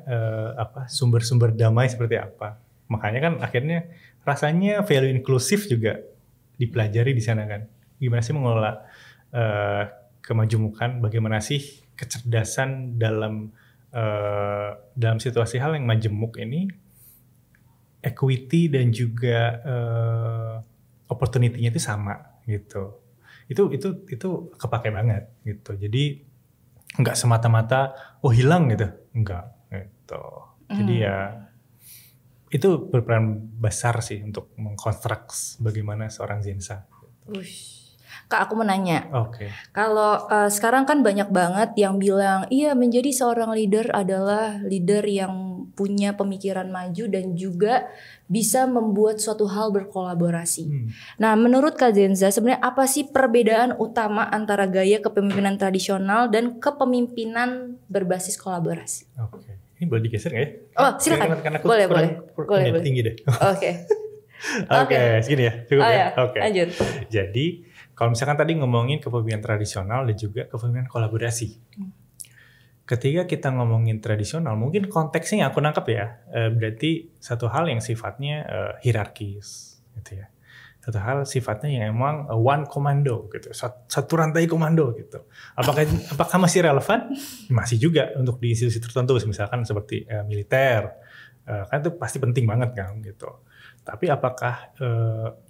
sumber-sumber damai seperti apa. Makanya kan akhirnya rasanya value inklusif juga dipelajari di sana kan. Gimana sih mengelola kemajemukan, bagaimana sih kecerdasan dalam situasi hal yang majemuk ini, equity dan juga opportunity-nya itu sama gitu. Itu kepake banget gitu. Jadi nggak semata-mata hilang gitu, enggak gitu. Jadi ya itu berperan besar sih untuk mengkonstruksi bagaimana seorang Zenza. Kak, aku mau nanya. Oke. Kalau sekarang kan banyak banget yang bilang, iya menjadi seorang leader adalah leader yang punya pemikiran maju dan juga bisa membuat suatu hal berkolaborasi. Nah, menurut Kak Zenza sebenarnya apa sih perbedaan utama antara gaya kepemimpinan tradisional dan kepemimpinan berbasis kolaborasi? Oke. Ini boleh digeser nggak ya? Oh, silakan. Karena aku boleh. Tinggi deh. Oke. Segini ya, cukup ya. Oke. Lanjut. Jadi kalau misalkan tadi ngomongin kepemimpinan tradisional dan juga kepemimpinan kolaborasi. Ketika kita ngomongin tradisional, mungkin konteksnya yang aku nangkep ya, berarti satu hal yang sifatnya hierarkis, gitu ya. Satu hal sifatnya yang emang one commando, gitu, satu rantai komando, gitu. Apakah masih relevan? Masih juga untuk di institusi tertentu, misalkan seperti militer, kan itu pasti penting banget kan, gitu. Tapi apakah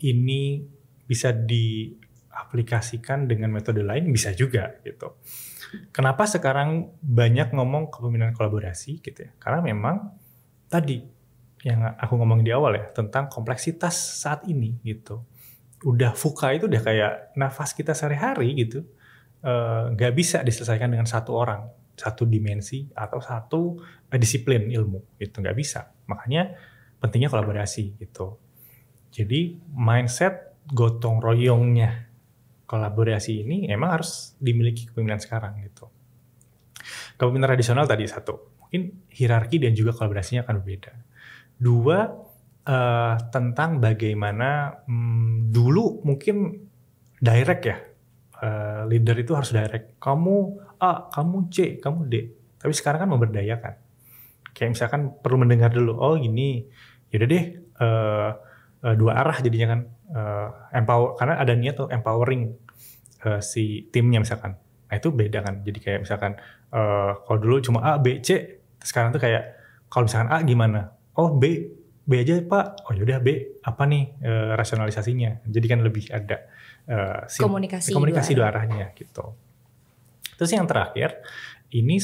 ini bisa diaplikasikan dengan metode lain? Bisa juga, gitu. Kenapa sekarang banyak ngomong kepemimpinan kolaborasi gitu ya? Karena memang tadi yang aku ngomong di awal ya tentang kompleksitas saat ini gitu. Udah VUCA itu udah kayak nafas kita sehari-hari gitu. Gak bisa diselesaikan dengan satu orang, satu dimensi atau satu disiplin ilmu gitu, gak bisa. Makanya pentingnya kolaborasi gitu. Jadi mindset gotong royongnya kolaborasi ini emang harus dimiliki kepemimpinan sekarang gitu. Kepemimpinan tradisional tadi satu, mungkin hierarki dan juga kolaborasinya akan berbeda. Dua, tentang bagaimana dulu mungkin direct ya, leader itu harus direct. Kamu A, kamu C, kamu D. Tapi sekarang kan memberdayakan. Kayak misalkan perlu mendengar dulu, oh gini, yaudah deh dua arah jadinya kan. Empower, karena ada niat tuh empowering si timnya misalkan. Nah itu beda kan. Jadi kayak misalkan kalau dulu cuma A, B, C. Sekarang tuh kayak kalau misalkan A gimana? Oh B aja Pak. Oh yaudah B. Apa nih rasionalisasinya? Jadi kan lebih ada komunikasi dua arahnya gitu. Terus yang terakhir ini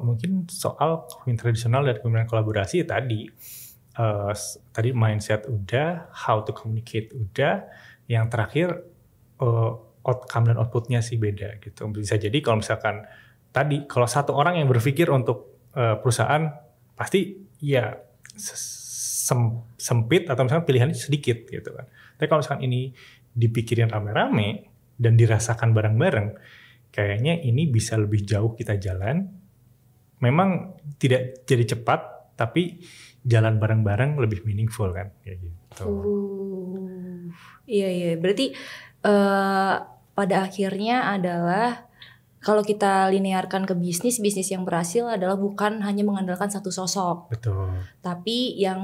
mungkin soal kepemimpinan tradisional dan kepemimpinan kolaborasi tadi. Tadi mindset udah, how to communicate udah, yang terakhir outcome dan outputnya sih beda gitu. Bisa jadi kalau misalkan tadi kalau satu orang yang berpikir untuk perusahaan pasti ya sempit atau misalkan pilihannya sedikit gitu kan. Tapi kalau misalkan ini dipikirin rame-rame dan dirasakan bareng-bareng, kayaknya ini bisa lebih jauh kita jalan. Memang tidak jadi cepat, tapi jalan bareng-bareng lebih meaningful kan kayak gitu. Iya. Berarti pada akhirnya adalah kalau kita linearkan ke bisnis yang berhasil adalah bukan hanya mengandalkan satu sosok. Betul. Tapi yang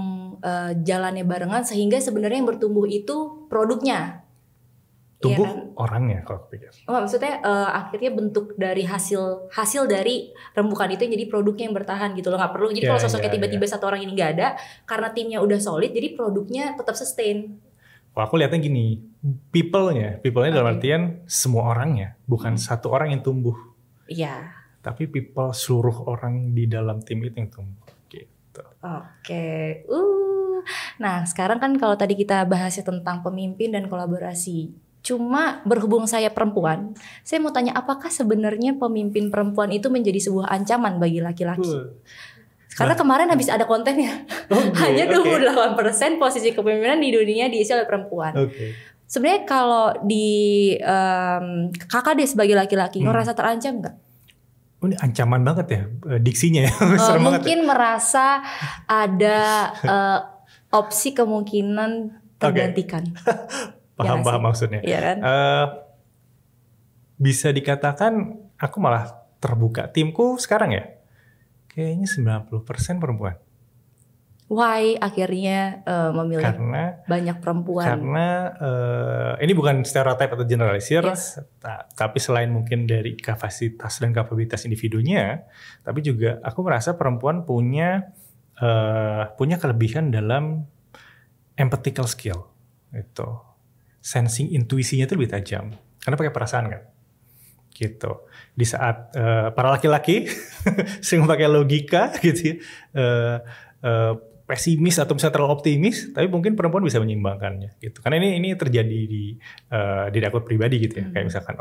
jalannya barengan sehingga sebenarnya yang bertumbuh itu produknya. Tumbuh Iya kan? orangnya kalau aku pikir. Maksudnya akhirnya bentuk dari hasil dari rembukan itu yang jadi produknya yang bertahan gitu loh. Nggak perlu. Jadi kalau sosoknya tiba-tiba satu orang ini nggak ada, karena timnya udah solid, jadi produknya tetap sustain. Wah, aku lihatnya gini, people-nya dalam artian semua orangnya, bukan satu orang yang tumbuh. Iya. Tapi people, seluruh orang di dalam tim itu yang tumbuh. Gitu. Oke. Nah, sekarang kan kalau tadi kita bahasnya tentang pemimpin dan kolaborasi. Cuma berhubung saya perempuan, saya mau tanya apakah sebenarnya pemimpin perempuan itu menjadi sebuah ancaman bagi laki-laki? Karena kemarin habis ada kontennya, hanya 28% posisi kepemimpinan di dunia diisi oleh perempuan. Sebenarnya kalau di kakak deh sebagai laki-laki ngerasa terancam nggak? Ini ancaman banget ya diksinya ya. Mungkin merasa ada opsi kemungkinan tergantikan. Paham maksudnya. Iya kan? Bisa dikatakan aku malah terbuka. Timku sekarang ya kayaknya 90% perempuan. Why akhirnya memilih banyak perempuan? Karena ini bukan stereotip atau generalisir, tapi selain mungkin dari kapasitas dan kapabilitas individunya, tapi juga aku merasa perempuan punya kelebihan dalam empathical skill, itu sensing intuisinya itu lebih tajam, karena pakai perasaan kan. Gitu. Di saat para laki-laki sering pakai logika gitu ya, pesimis atau misalnya terlalu optimis, tapi mungkin perempuan bisa menyeimbangkannya gitu. Karena ini terjadi di aku pribadi gitu ya. Kayak misalkan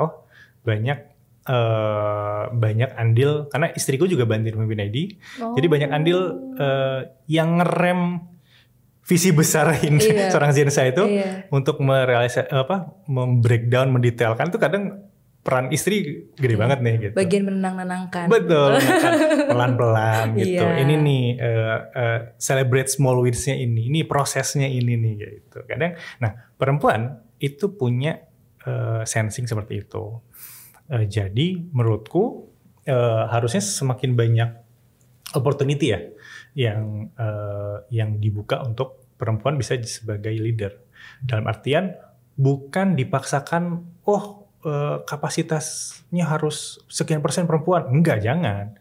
banyak andil, karena istriku juga bantuin memimpin ID. Jadi banyak andil yang ngerem visi besar ini seorang Zensa itu untuk membreakdown, mendetailkan itu kadang peran istri gede banget nih gitu. Bagian menenang-nenangkan. Betul, pelan-pelan gitu. Ini nih celebrate small wins-nya ini prosesnya ini nih gitu. Kadang, nah perempuan itu punya sensing seperti itu. Jadi menurutku harusnya semakin banyak opportunity ya yang dibuka untuk perempuan bisa sebagai leader. Dalam artian bukan dipaksakan, kapasitasnya harus sekian persen perempuan. Enggak, jangan.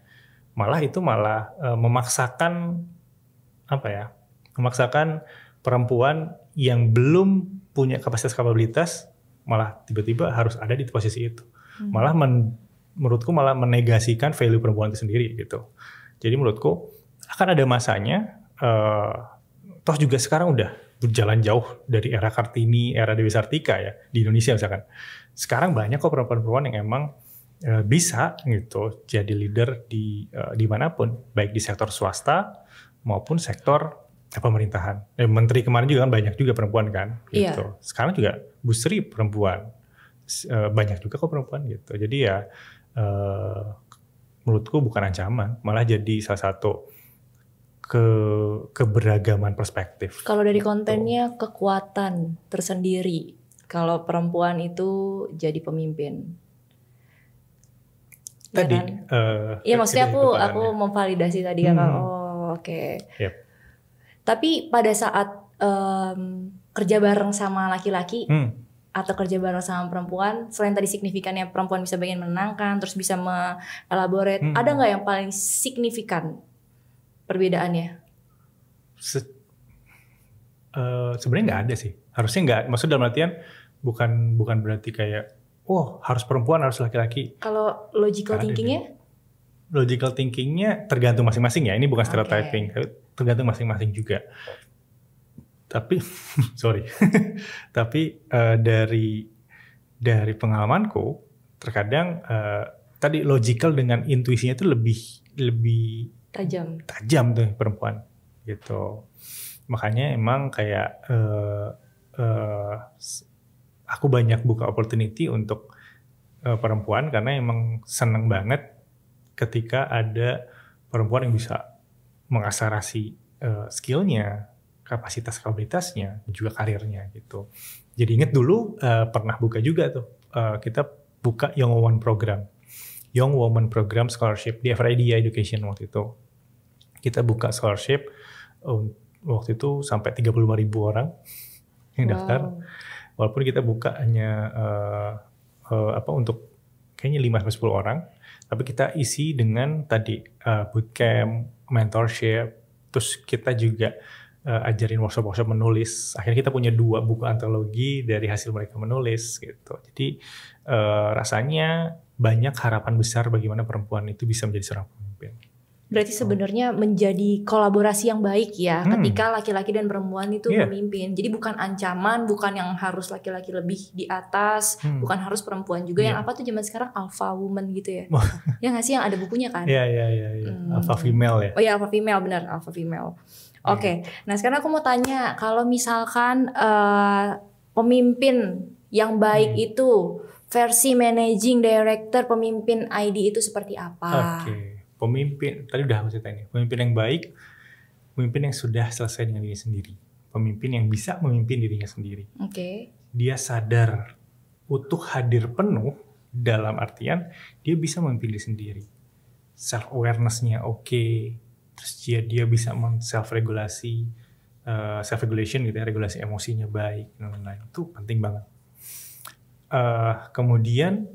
Malah itu memaksakan memaksakan perempuan yang belum punya kapasitas malah tiba-tiba harus ada di posisi itu. Malah menurutku malah menegasikan value perempuan itu sendiri gitu. Jadi menurutku akan ada masanya, toh juga sekarang udah berjalan jauh dari era Kartini, era Dewi Sartika ya di Indonesia misalkan. Sekarang banyak kok perempuan-perempuan yang emang bisa gitu jadi leader di manapun, baik di sektor swasta maupun sektor pemerintahan. Menteri kemarin juga kan banyak juga perempuan kan gitu. Sekarang juga Bu Sri perempuan, banyak juga kok perempuan gitu. Jadi ya menurutku bukan ancaman, malah jadi salah satu keberagaman perspektif. Kalau dari kontennya kekuatan tersendiri kalau perempuan itu jadi pemimpin. Tadi, ya maksudnya aku memvalidasi tadi kan. Oke. Yep. Tapi pada saat kerja bareng sama laki-laki atau kerja bareng sama perempuan, selain tadi signifikannya perempuan bisa bagian menenangkan, terus bisa mengelaborate, ada nggak yang paling signifikan perbedaannya? Sebenarnya nggak ada sih. Harusnya nggak. Maksudnya dalam artian bukan berarti kayak harus perempuan, harus laki-laki. Kalau logical thinkingnya? Logical thinkingnya tergantung masing-masing ya. Ini bukan stereotyping, tergantung masing-masing juga. Tapi sorry, tapi dari pengalamanku terkadang tadi logical dengan intuisinya itu lebih tajam tuh perempuan gitu. Makanya emang kayak aku banyak buka opportunity untuk perempuan karena emang seneng banget ketika ada perempuan yang bisa mengakselerasi skillnya, kapasitasnya, juga karirnya gitu. Jadi inget dulu pernah buka juga tuh, kita buka Young Woman program. Young Women Program Scholarship di FRID Education waktu itu. Kita buka scholarship waktu itu sampai 35.000 orang yang daftar. Walaupun kita buka hanya untuk kayaknya 5-10 orang, tapi kita isi dengan tadi bootcamp, mentorship, terus kita juga ajarin workshop menulis. Akhirnya kita punya 2 buku antologi dari hasil mereka menulis gitu. Jadi rasanya banyak harapan besar bagaimana perempuan itu bisa menjadi seorang pemimpin. Berarti sebenarnya menjadi kolaborasi yang baik ya ketika laki-laki dan perempuan itu memimpin. Jadi bukan ancaman, bukan yang harus laki-laki lebih di atas, bukan harus perempuan juga yang apa tuh zaman sekarang alpha woman gitu ya. Ya nggak sih yang ada bukunya kan? Iya. Alpha female ya. Oh ya alpha female, benar, alpha female. Oke. Nah sekarang aku mau tanya, kalau misalkan pemimpin yang baik itu versi managing director pemimpin ID itu seperti apa? Oke. Pemimpin, tadi udah aku ceritain, pemimpin yang baik, pemimpin yang sudah selesai dengan diri sendiri, pemimpin yang bisa memimpin dirinya sendiri. Dia sadar utuh hadir penuh dalam artian dia bisa memimpin diri sendiri, self awareness-nya terus dia bisa self regulasi, self regulation gitu ya, regulasi emosinya baik dan lain-lain. Itu penting banget. Kemudian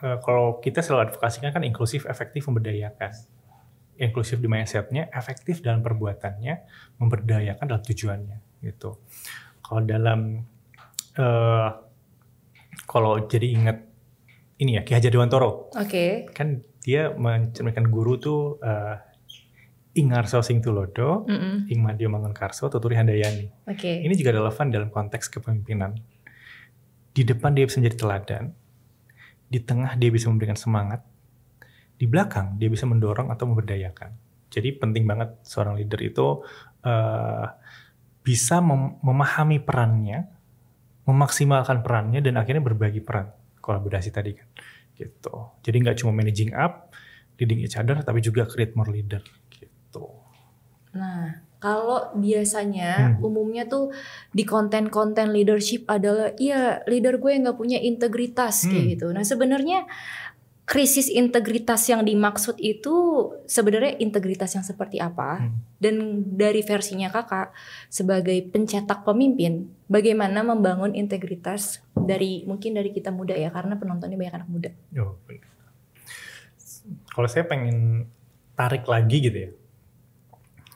kalau kita selalu advokasikan kan inklusif, efektif, memberdayakan. Inklusif di mindset-nya, efektif dalam perbuatannya, memberdayakan dalam tujuannya gitu. Kalau dalam kalau jadi ingat ini ya Ki Hajar Dewantoro. Kan dia mencerminkan guru tuh Ingarso Sing Tulodo, Ing Madya Mangunkarso, Tuturi Handayani. Ini juga relevan dalam konteks kepemimpinan. Di depan dia bisa menjadi teladan. Di tengah dia bisa memberikan semangat, di belakang dia bisa mendorong atau memberdayakan. Jadi penting banget seorang leader itu bisa memahami perannya, memaksimalkan perannya, dan akhirnya berbagi peran, kolaborasi tadi kan. Gitu. Jadi nggak cuma managing up, leading each other, tapi juga create more leader. Gitu. Nah, kalau biasanya umumnya tuh di konten-konten leadership adalah leader gue nggak punya integritas kayak gitu. Nah sebenarnya krisis integritas yang dimaksud itu sebenarnya integritas yang seperti apa? Dan dari versinya kakak sebagai pencetak pemimpin, bagaimana membangun integritas mungkin dari kita muda ya, karena penontonnya banyak anak muda. Kalau saya pengen tarik lagi gitu ya.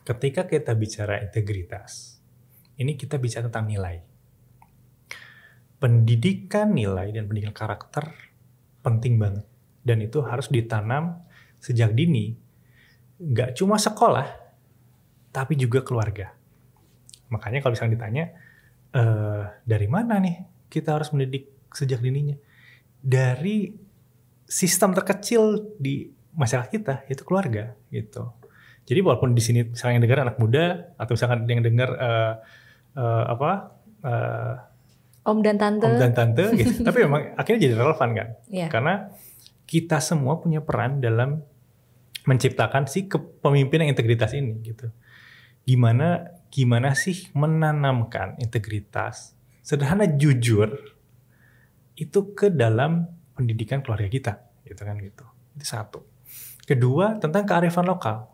Ketika kita bicara integritas, ini kita bicara tentang nilai. Pendidikan nilai dan pendidikan karakter penting banget. Dan itu harus ditanam sejak dini. Nggak cuma sekolah, tapi juga keluarga. Makanya kalau misalnya ditanya, dari mana nih kita harus mendidik sejak dininya? Dari sistem terkecil di masyarakat kita, itu keluarga gitu. Jadi walaupun di sini misalnya yang dengar anak muda atau misalkan yang dengar om dan tante gitu. Tapi memang akhirnya jadi relevan kan? Karena kita semua punya peran dalam menciptakan si kepemimpinan integritas ini gitu. Gimana sih menanamkan integritas sederhana jujur itu ke dalam pendidikan keluarga kita gitu kan gitu. Itu satu. Kedua, tentang kearifan lokal.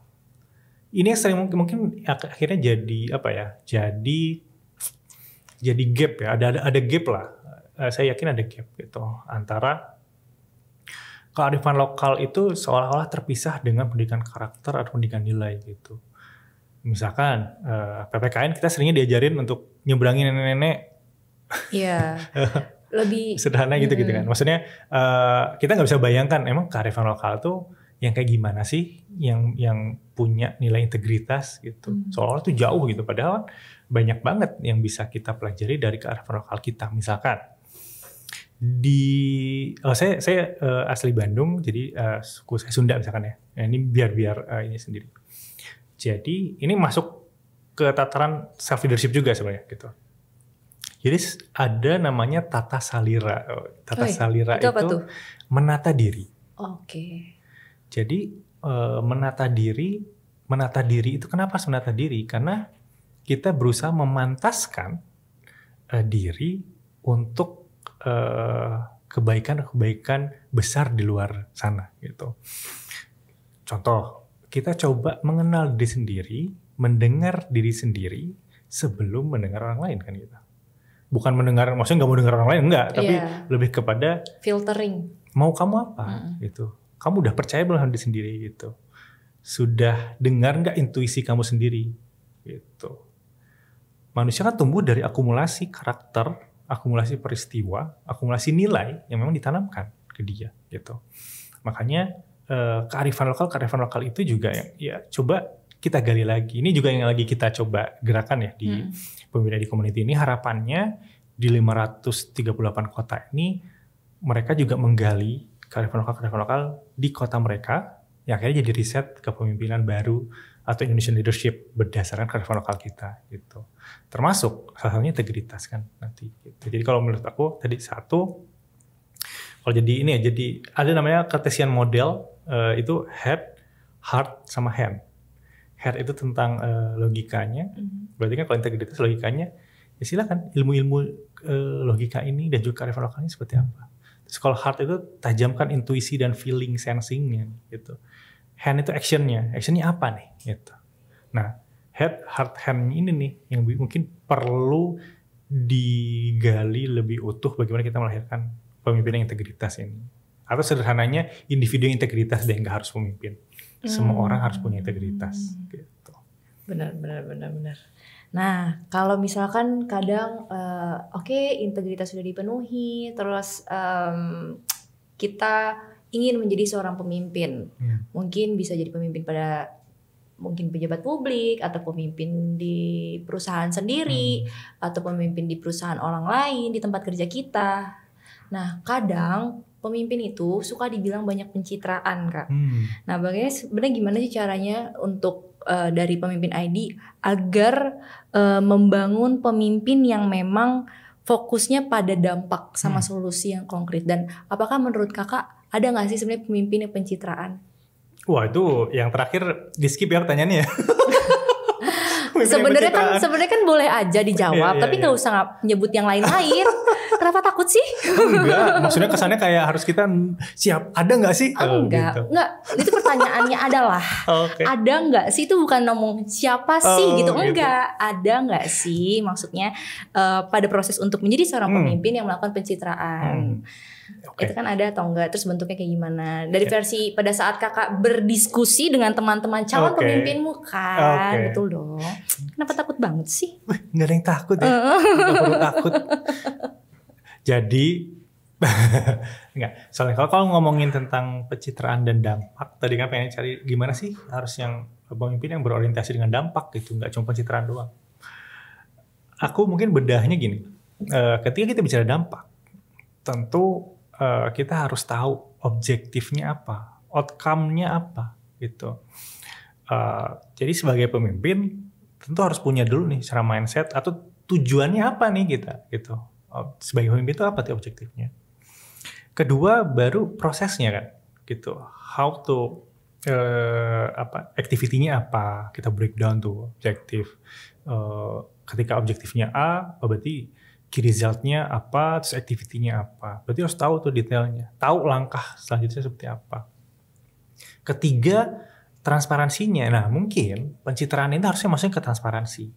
Ini yang sering mungkin akhirnya jadi apa ya? Jadi gap ya. Ada gap lah. Saya yakin ada gap gitu antara kearifan lokal itu seolah-olah terpisah dengan pendidikan karakter atau pendidikan nilai gitu. Misalkan PPKN kita seringnya diajarin untuk nyebrangin nenek-nenek. Iya. Lebih sederhana gitu kan. Maksudnya kita nggak bisa bayangkan emang kearifan lokal tuh yang kayak gimana sih yang punya nilai integritas gitu. Seolah-olah tuh jauh gitu, padahal banyak banget yang bisa kita pelajari dari kearifan lokal kita. Misalkan saya asli Bandung, jadi suku saya Sunda misalkan ya. Ini biar ini sendiri. Jadi ini masuk ke tataran self leadership juga sebenarnya gitu. Jadi ada namanya tata salira. Tata salira itu menata diri. Jadi menata diri itu kenapa harus menata diri? Karena kita berusaha memantaskan diri untuk kebaikan-kebaikan besar di luar sana gitu. Contoh, kita coba mengenal diri sendiri, mendengar diri sendiri sebelum mendengar orang lain kan gitu. Bukan mendengar, maksudnya nggak mau dengar orang lain, enggak, tapi lebih kepada filtering. Mau kamu apa gitu. Kamu udah percaya belum sama diri sendiri gitu. Sudah dengar nggak intuisi kamu sendiri gitu. Manusia kan tumbuh dari akumulasi karakter, akumulasi peristiwa, akumulasi nilai yang memang ditanamkan ke dia gitu. Makanya kearifan lokal itu juga yang ya coba kita gali lagi. Ini juga yang lagi kita coba gerakan ya di Pembina di Community ini. Harapannya di 538 kota ini mereka juga menggali kearifan lokal di kota mereka yang akhirnya jadi riset kepemimpinan baru atau Indonesian leadership berdasarkan kearifan lokal kita gitu. Termasuk salah satunya integritas kan nanti gitu. Jadi kalau menurut aku tadi satu, kalau jadi ini ya, jadi ada namanya Cartesian model, itu head, heart, sama hand. Head itu tentang logikanya, berarti kan kalau integritas logikanya, ya silakan ilmu-ilmu logika ini dan juga kearifan lokalnya seperti apa. Terus kalau heart itu tajamkan intuisi dan feeling, sensingnya gitu. Hand itu actionnya apa nih gitu. Nah, head, heart, hand ini nih yang mungkin perlu digali lebih utuh bagaimana kita melahirkan pemimpin yang integritas ini. Atau sederhananya individu yang integritas dan nggak harus pemimpin. Semua orang harus punya integritas gitu. Benar. Nah, kalau misalkan kadang oke, integritas sudah dipenuhi, terus kita ingin menjadi seorang pemimpin. Mungkin bisa jadi pemimpin pada mungkin pejabat publik atau pemimpin di perusahaan sendiri atau pemimpin di perusahaan orang lain di tempat kerja kita. Nah, kadang pemimpin itu suka dibilang banyak pencitraan, Kak. Nah, sebenarnya gimana sih caranya untuk dari pemimpin ID agar membangun pemimpin yang memang fokusnya pada dampak sama solusi yang konkret? Dan apakah menurut Kakak ada nggak sih sebenarnya pemimpin yang pencitraan? Wah, itu yang terakhir di skip ya pertanyaannya ya. Sebenarnya kan boleh aja dijawab, tapi nggak usah nyebut yang lain-lain. Kenapa takut sih? Enggak, maksudnya kesannya kayak harus kita siap. Ada nggak sih? Enggak, gitu. Enggak. Itu pertanyaannya adalah, ada nggak sih? Itu bukan ngomong siapa sih gitu. Enggak, ada nggak sih? Maksudnya pada proses untuk menjadi seorang pemimpin yang melakukan pencitraan. Itu kan ada atau enggak? Terus bentuknya kayak gimana? Dari versi pada saat Kakak berdiskusi dengan teman-teman calon pemimpinmu kan, betul dong. Kenapa takut banget sih? Nggak ada yang takut ya. Nggak perlu takut. Jadi enggak. Soalnya kalau ngomongin tentang pencitraan dan dampak, tadi kan pengen cari gimana sih harus yang pemimpin yang berorientasi dengan dampak gitu, nggak cuma pencitraan doang. Aku mungkin bedahnya gini. Ketika kita bicara dampak, tentu kita harus tahu objektifnya apa, outcome-nya apa gitu. Jadi sebagai pemimpin tentu harus punya dulu nih secara mindset atau tujuannya apa nih kita gitu. Sebagai pemimpin itu apa sih objektifnya? Kedua baru prosesnya kan gitu. How to activity-nya apa? Kita breakdown tuh objektif. Ketika objektifnya A, berarti key result-nya apa, terus activity-nya apa. Berarti harus tahu tuh detailnya. Tahu langkah selanjutnya seperti apa. Ketiga, transparansinya. Nah, mungkin pencitraan ini harusnya masuknya ke transparansi.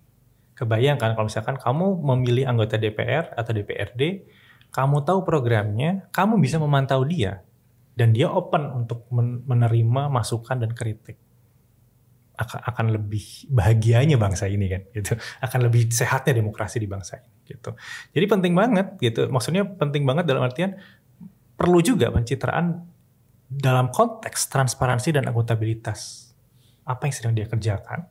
Kebayangkan kalau misalkan kamu memilih anggota DPR atau DPRD, kamu tahu programnya, kamu bisa memantau dia. Dan dia open untuk menerima masukan dan kritik. Akan lebih bahagianya bangsa ini kan gitu. Akan lebih sehatnya demokrasi di bangsa ini gitu. Jadi penting banget gitu. Maksudnya penting banget dalam artian perlu juga pencitraan dalam konteks transparansi dan akuntabilitas. Apa yang sedang dia kerjakan?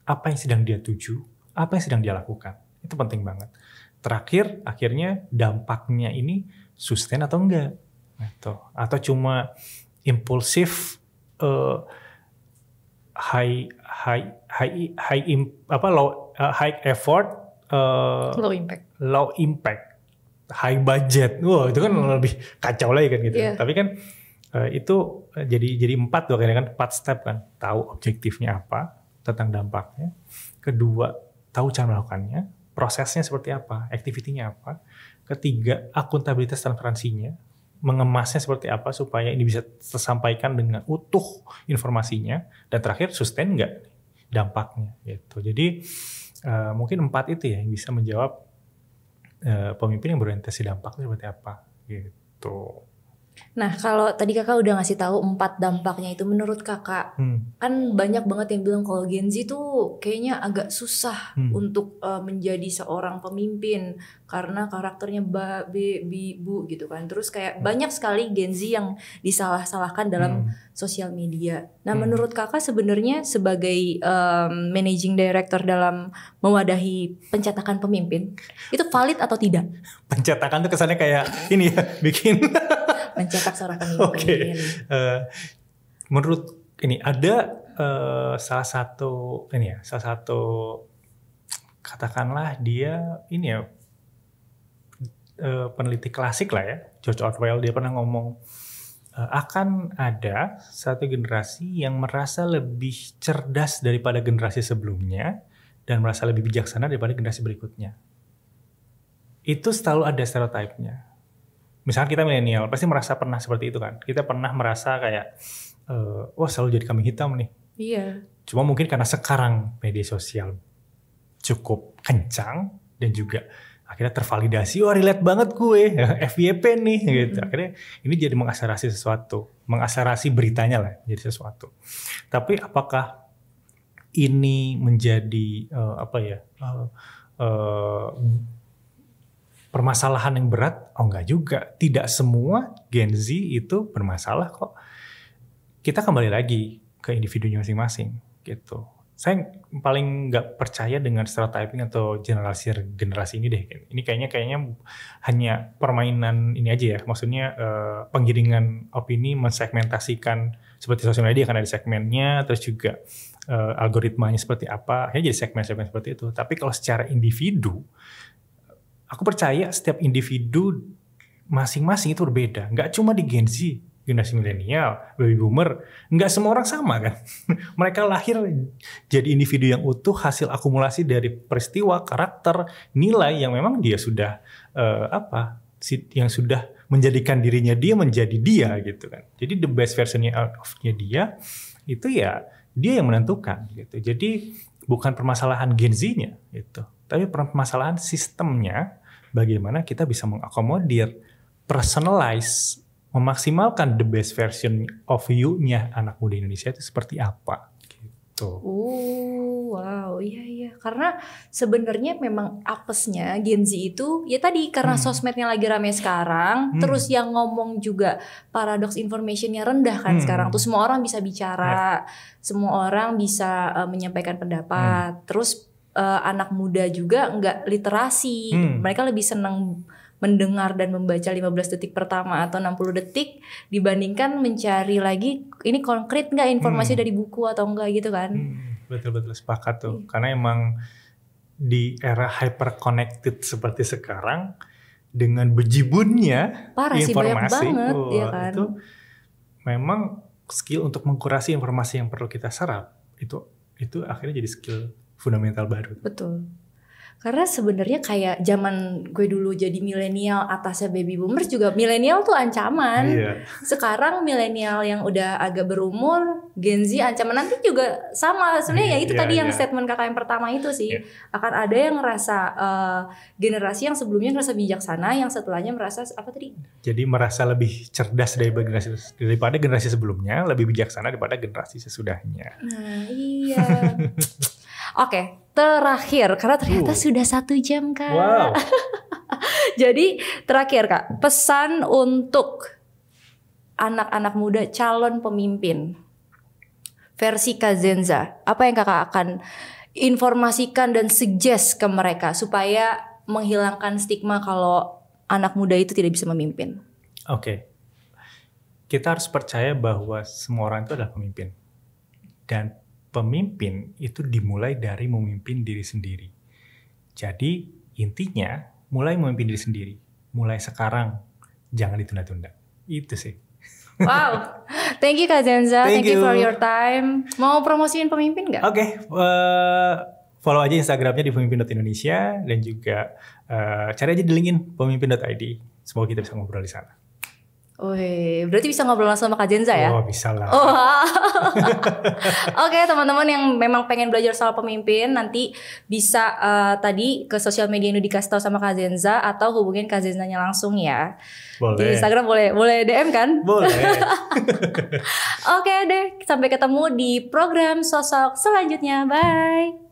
Apa yang sedang dia tuju? Apa yang sedang dia lakukan? Itu penting banget. Terakhir, akhirnya dampaknya ini sustain atau enggak? Gitu. Atau cuma impulsif, high effort, low impact, high budget. Wah, itu kan lebih kacau lagi kan gitu. Yeah. Tapi kan itu jadi 4 tuh kan 4 step kan. Tahu objektifnya apa tentang dampaknya. Kedua, tahu cara melakukannya, prosesnya seperti apa, activity-nya apa. Ketiga, akuntabilitas transparansinya. mengemasnya seperti apa supaya ini bisa tersampaikan dengan utuh informasinya, dan terakhir sustain nggak dampaknya gitu. Jadi mungkin 4 itu ya yang bisa menjawab pemimpin yang berorientasi dampaknya seperti apa gitu. Nah, kalau tadi kakak udah ngasih tahu 4 dampaknya itu, menurut kakak kan banyak banget yang bilang kalau Gen Z tuh kayaknya agak susah untuk menjadi seorang pemimpin karena karakternya bu gitu kan. Terus kayak banyak sekali Gen Z yang disalah-salahkan dalam sosial media. Nah, menurut kakak sebenarnya sebagai managing director dalam mewadahi pencetakan pemimpin, itu valid atau tidak? Pencetakan tuh kesannya kayak ini ya, bikin mencetak seorang pemimpin. Menurut ini ada salah satu katakanlah dia ini ya peneliti klasik lah ya, George Orwell. Dia pernah ngomong akan ada satu generasi yang merasa lebih cerdas daripada generasi sebelumnya dan merasa lebih bijaksana daripada generasi berikutnya. Itu selalu ada stereotipnya. Misalnya kita milenial, pasti merasa pernah seperti itu kan. Kita pernah merasa kayak, wah selalu jadi kambing hitam nih. Iya. Cuma mungkin karena sekarang media sosial cukup kencang dan juga akhirnya tervalidasi, wah relate banget gue, FYP nih gitu. Akhirnya ini jadi mengakselerasi sesuatu, mengakselerasi beritanya lah jadi sesuatu. Tapi apakah ini menjadi permasalahan yang berat? Oh enggak juga. Tidak semua Gen Z itu bermasalah kok. Kita kembali lagi ke individunya masing-masing gitu. Saya paling nggak percaya dengan stereotyping atau generasi ini deh. Ini kayaknya hanya permainan ini aja ya. Maksudnya penggiringan opini mensegmentasikan seperti sosial media kan ada segmennya, terus juga algoritmanya seperti apa. Akhirnya jadi segmen-segmen seperti itu. Tapi kalau secara individu, aku percaya setiap individu masing-masing itu berbeda. Nggak cuma di Gen Z, generasi milenial, baby boomer. Nggak semua orang sama kan. Mereka lahir jadi individu yang utuh, hasil akumulasi dari peristiwa, karakter, nilai yang memang dia sudah yang sudah menjadikan dirinya dia menjadi dia gitu kan. Jadi the best versionnya of-nya dia, itu ya dia yang menentukan gitu. Jadi bukan permasalahan Gen Z-nya gitu. Tapi permasalahan sistemnya, bagaimana kita bisa mengakomodir, personalize, memaksimalkan the best version of you-nya anak muda Indonesia itu seperti apa gitu. Wow, iya. Karena sebenarnya memang apesnya Gen Z itu ya tadi karena sosmednya lagi rame sekarang, terus yang ngomong juga paradox informationnya rendah kan sekarang. Tuh semua orang bisa bicara, semua orang bisa menyampaikan pendapat. Terus anak muda juga nggak literasi. Mereka lebih senang mendengar dan membaca 15 detik pertama atau 60 detik dibandingkan mencari lagi ini konkret nggak informasi dari buku atau enggak gitu kan. Betul sepakat tuh. Karena emang di era hyper connected seperti sekarang dengan bejibunnya informasi banget, ya kan? Itu memang skill untuk mengkurasi informasi yang perlu kita serap itu akhirnya jadi skill fundamental baru. Betul. Karena sebenarnya kayak zaman gue dulu jadi milenial atasnya baby boomers juga milenial tuh ancaman. Iya. Sekarang milenial yang udah agak berumur Gen Z ancaman, nanti juga sama. Sebenarnya ya itu tadi yang statement kakak yang pertama itu sih. Akan ada yang ngerasa generasi yang sebelumnya ngerasa bijaksana, yang setelahnya merasa apa tadi? Jadi merasa lebih cerdas daripada generasi sebelumnya, lebih bijaksana daripada generasi sesudahnya. Nah iya. Oke, terakhir karena ternyata sudah 1 jam Kak. Wow. Jadi terakhir Kak, pesan untuk anak-anak muda calon pemimpin versi Kak Zenza. Apa yang Kakak akan informasikan dan suggest ke mereka supaya menghilangkan stigma kalau anak muda itu tidak bisa memimpin? Oke. Kita harus percaya bahwa semua orang itu adalah pemimpin. Dan pemimpin itu dimulai dari memimpin diri sendiri. Jadi intinya mulai memimpin diri sendiri. Mulai sekarang, jangan ditunda-tunda. Itu sih. Wow, thank you Kak Zenza, thank you for your time. Mau promosiin pemimpin nggak? Oke, follow aja Instagramnya di pemimpin.indonesia dan juga cari aja di LinkedIn pemimpin.id. Semoga kita bisa ngobrol di sana. Wih, berarti bisa ngobrol langsung sama Kak Zenza ya? Oh, bisa lah. Oh, Oke, teman-teman yang memang pengen belajar soal pemimpin, nanti bisa tadi ke sosial media ini dikasih tahu sama Kak Zenza atau hubungin Kak Zenzanya langsung ya. Boleh. Di Instagram boleh DM kan? Boleh. Oke deh, sampai ketemu di program sosok selanjutnya. Bye.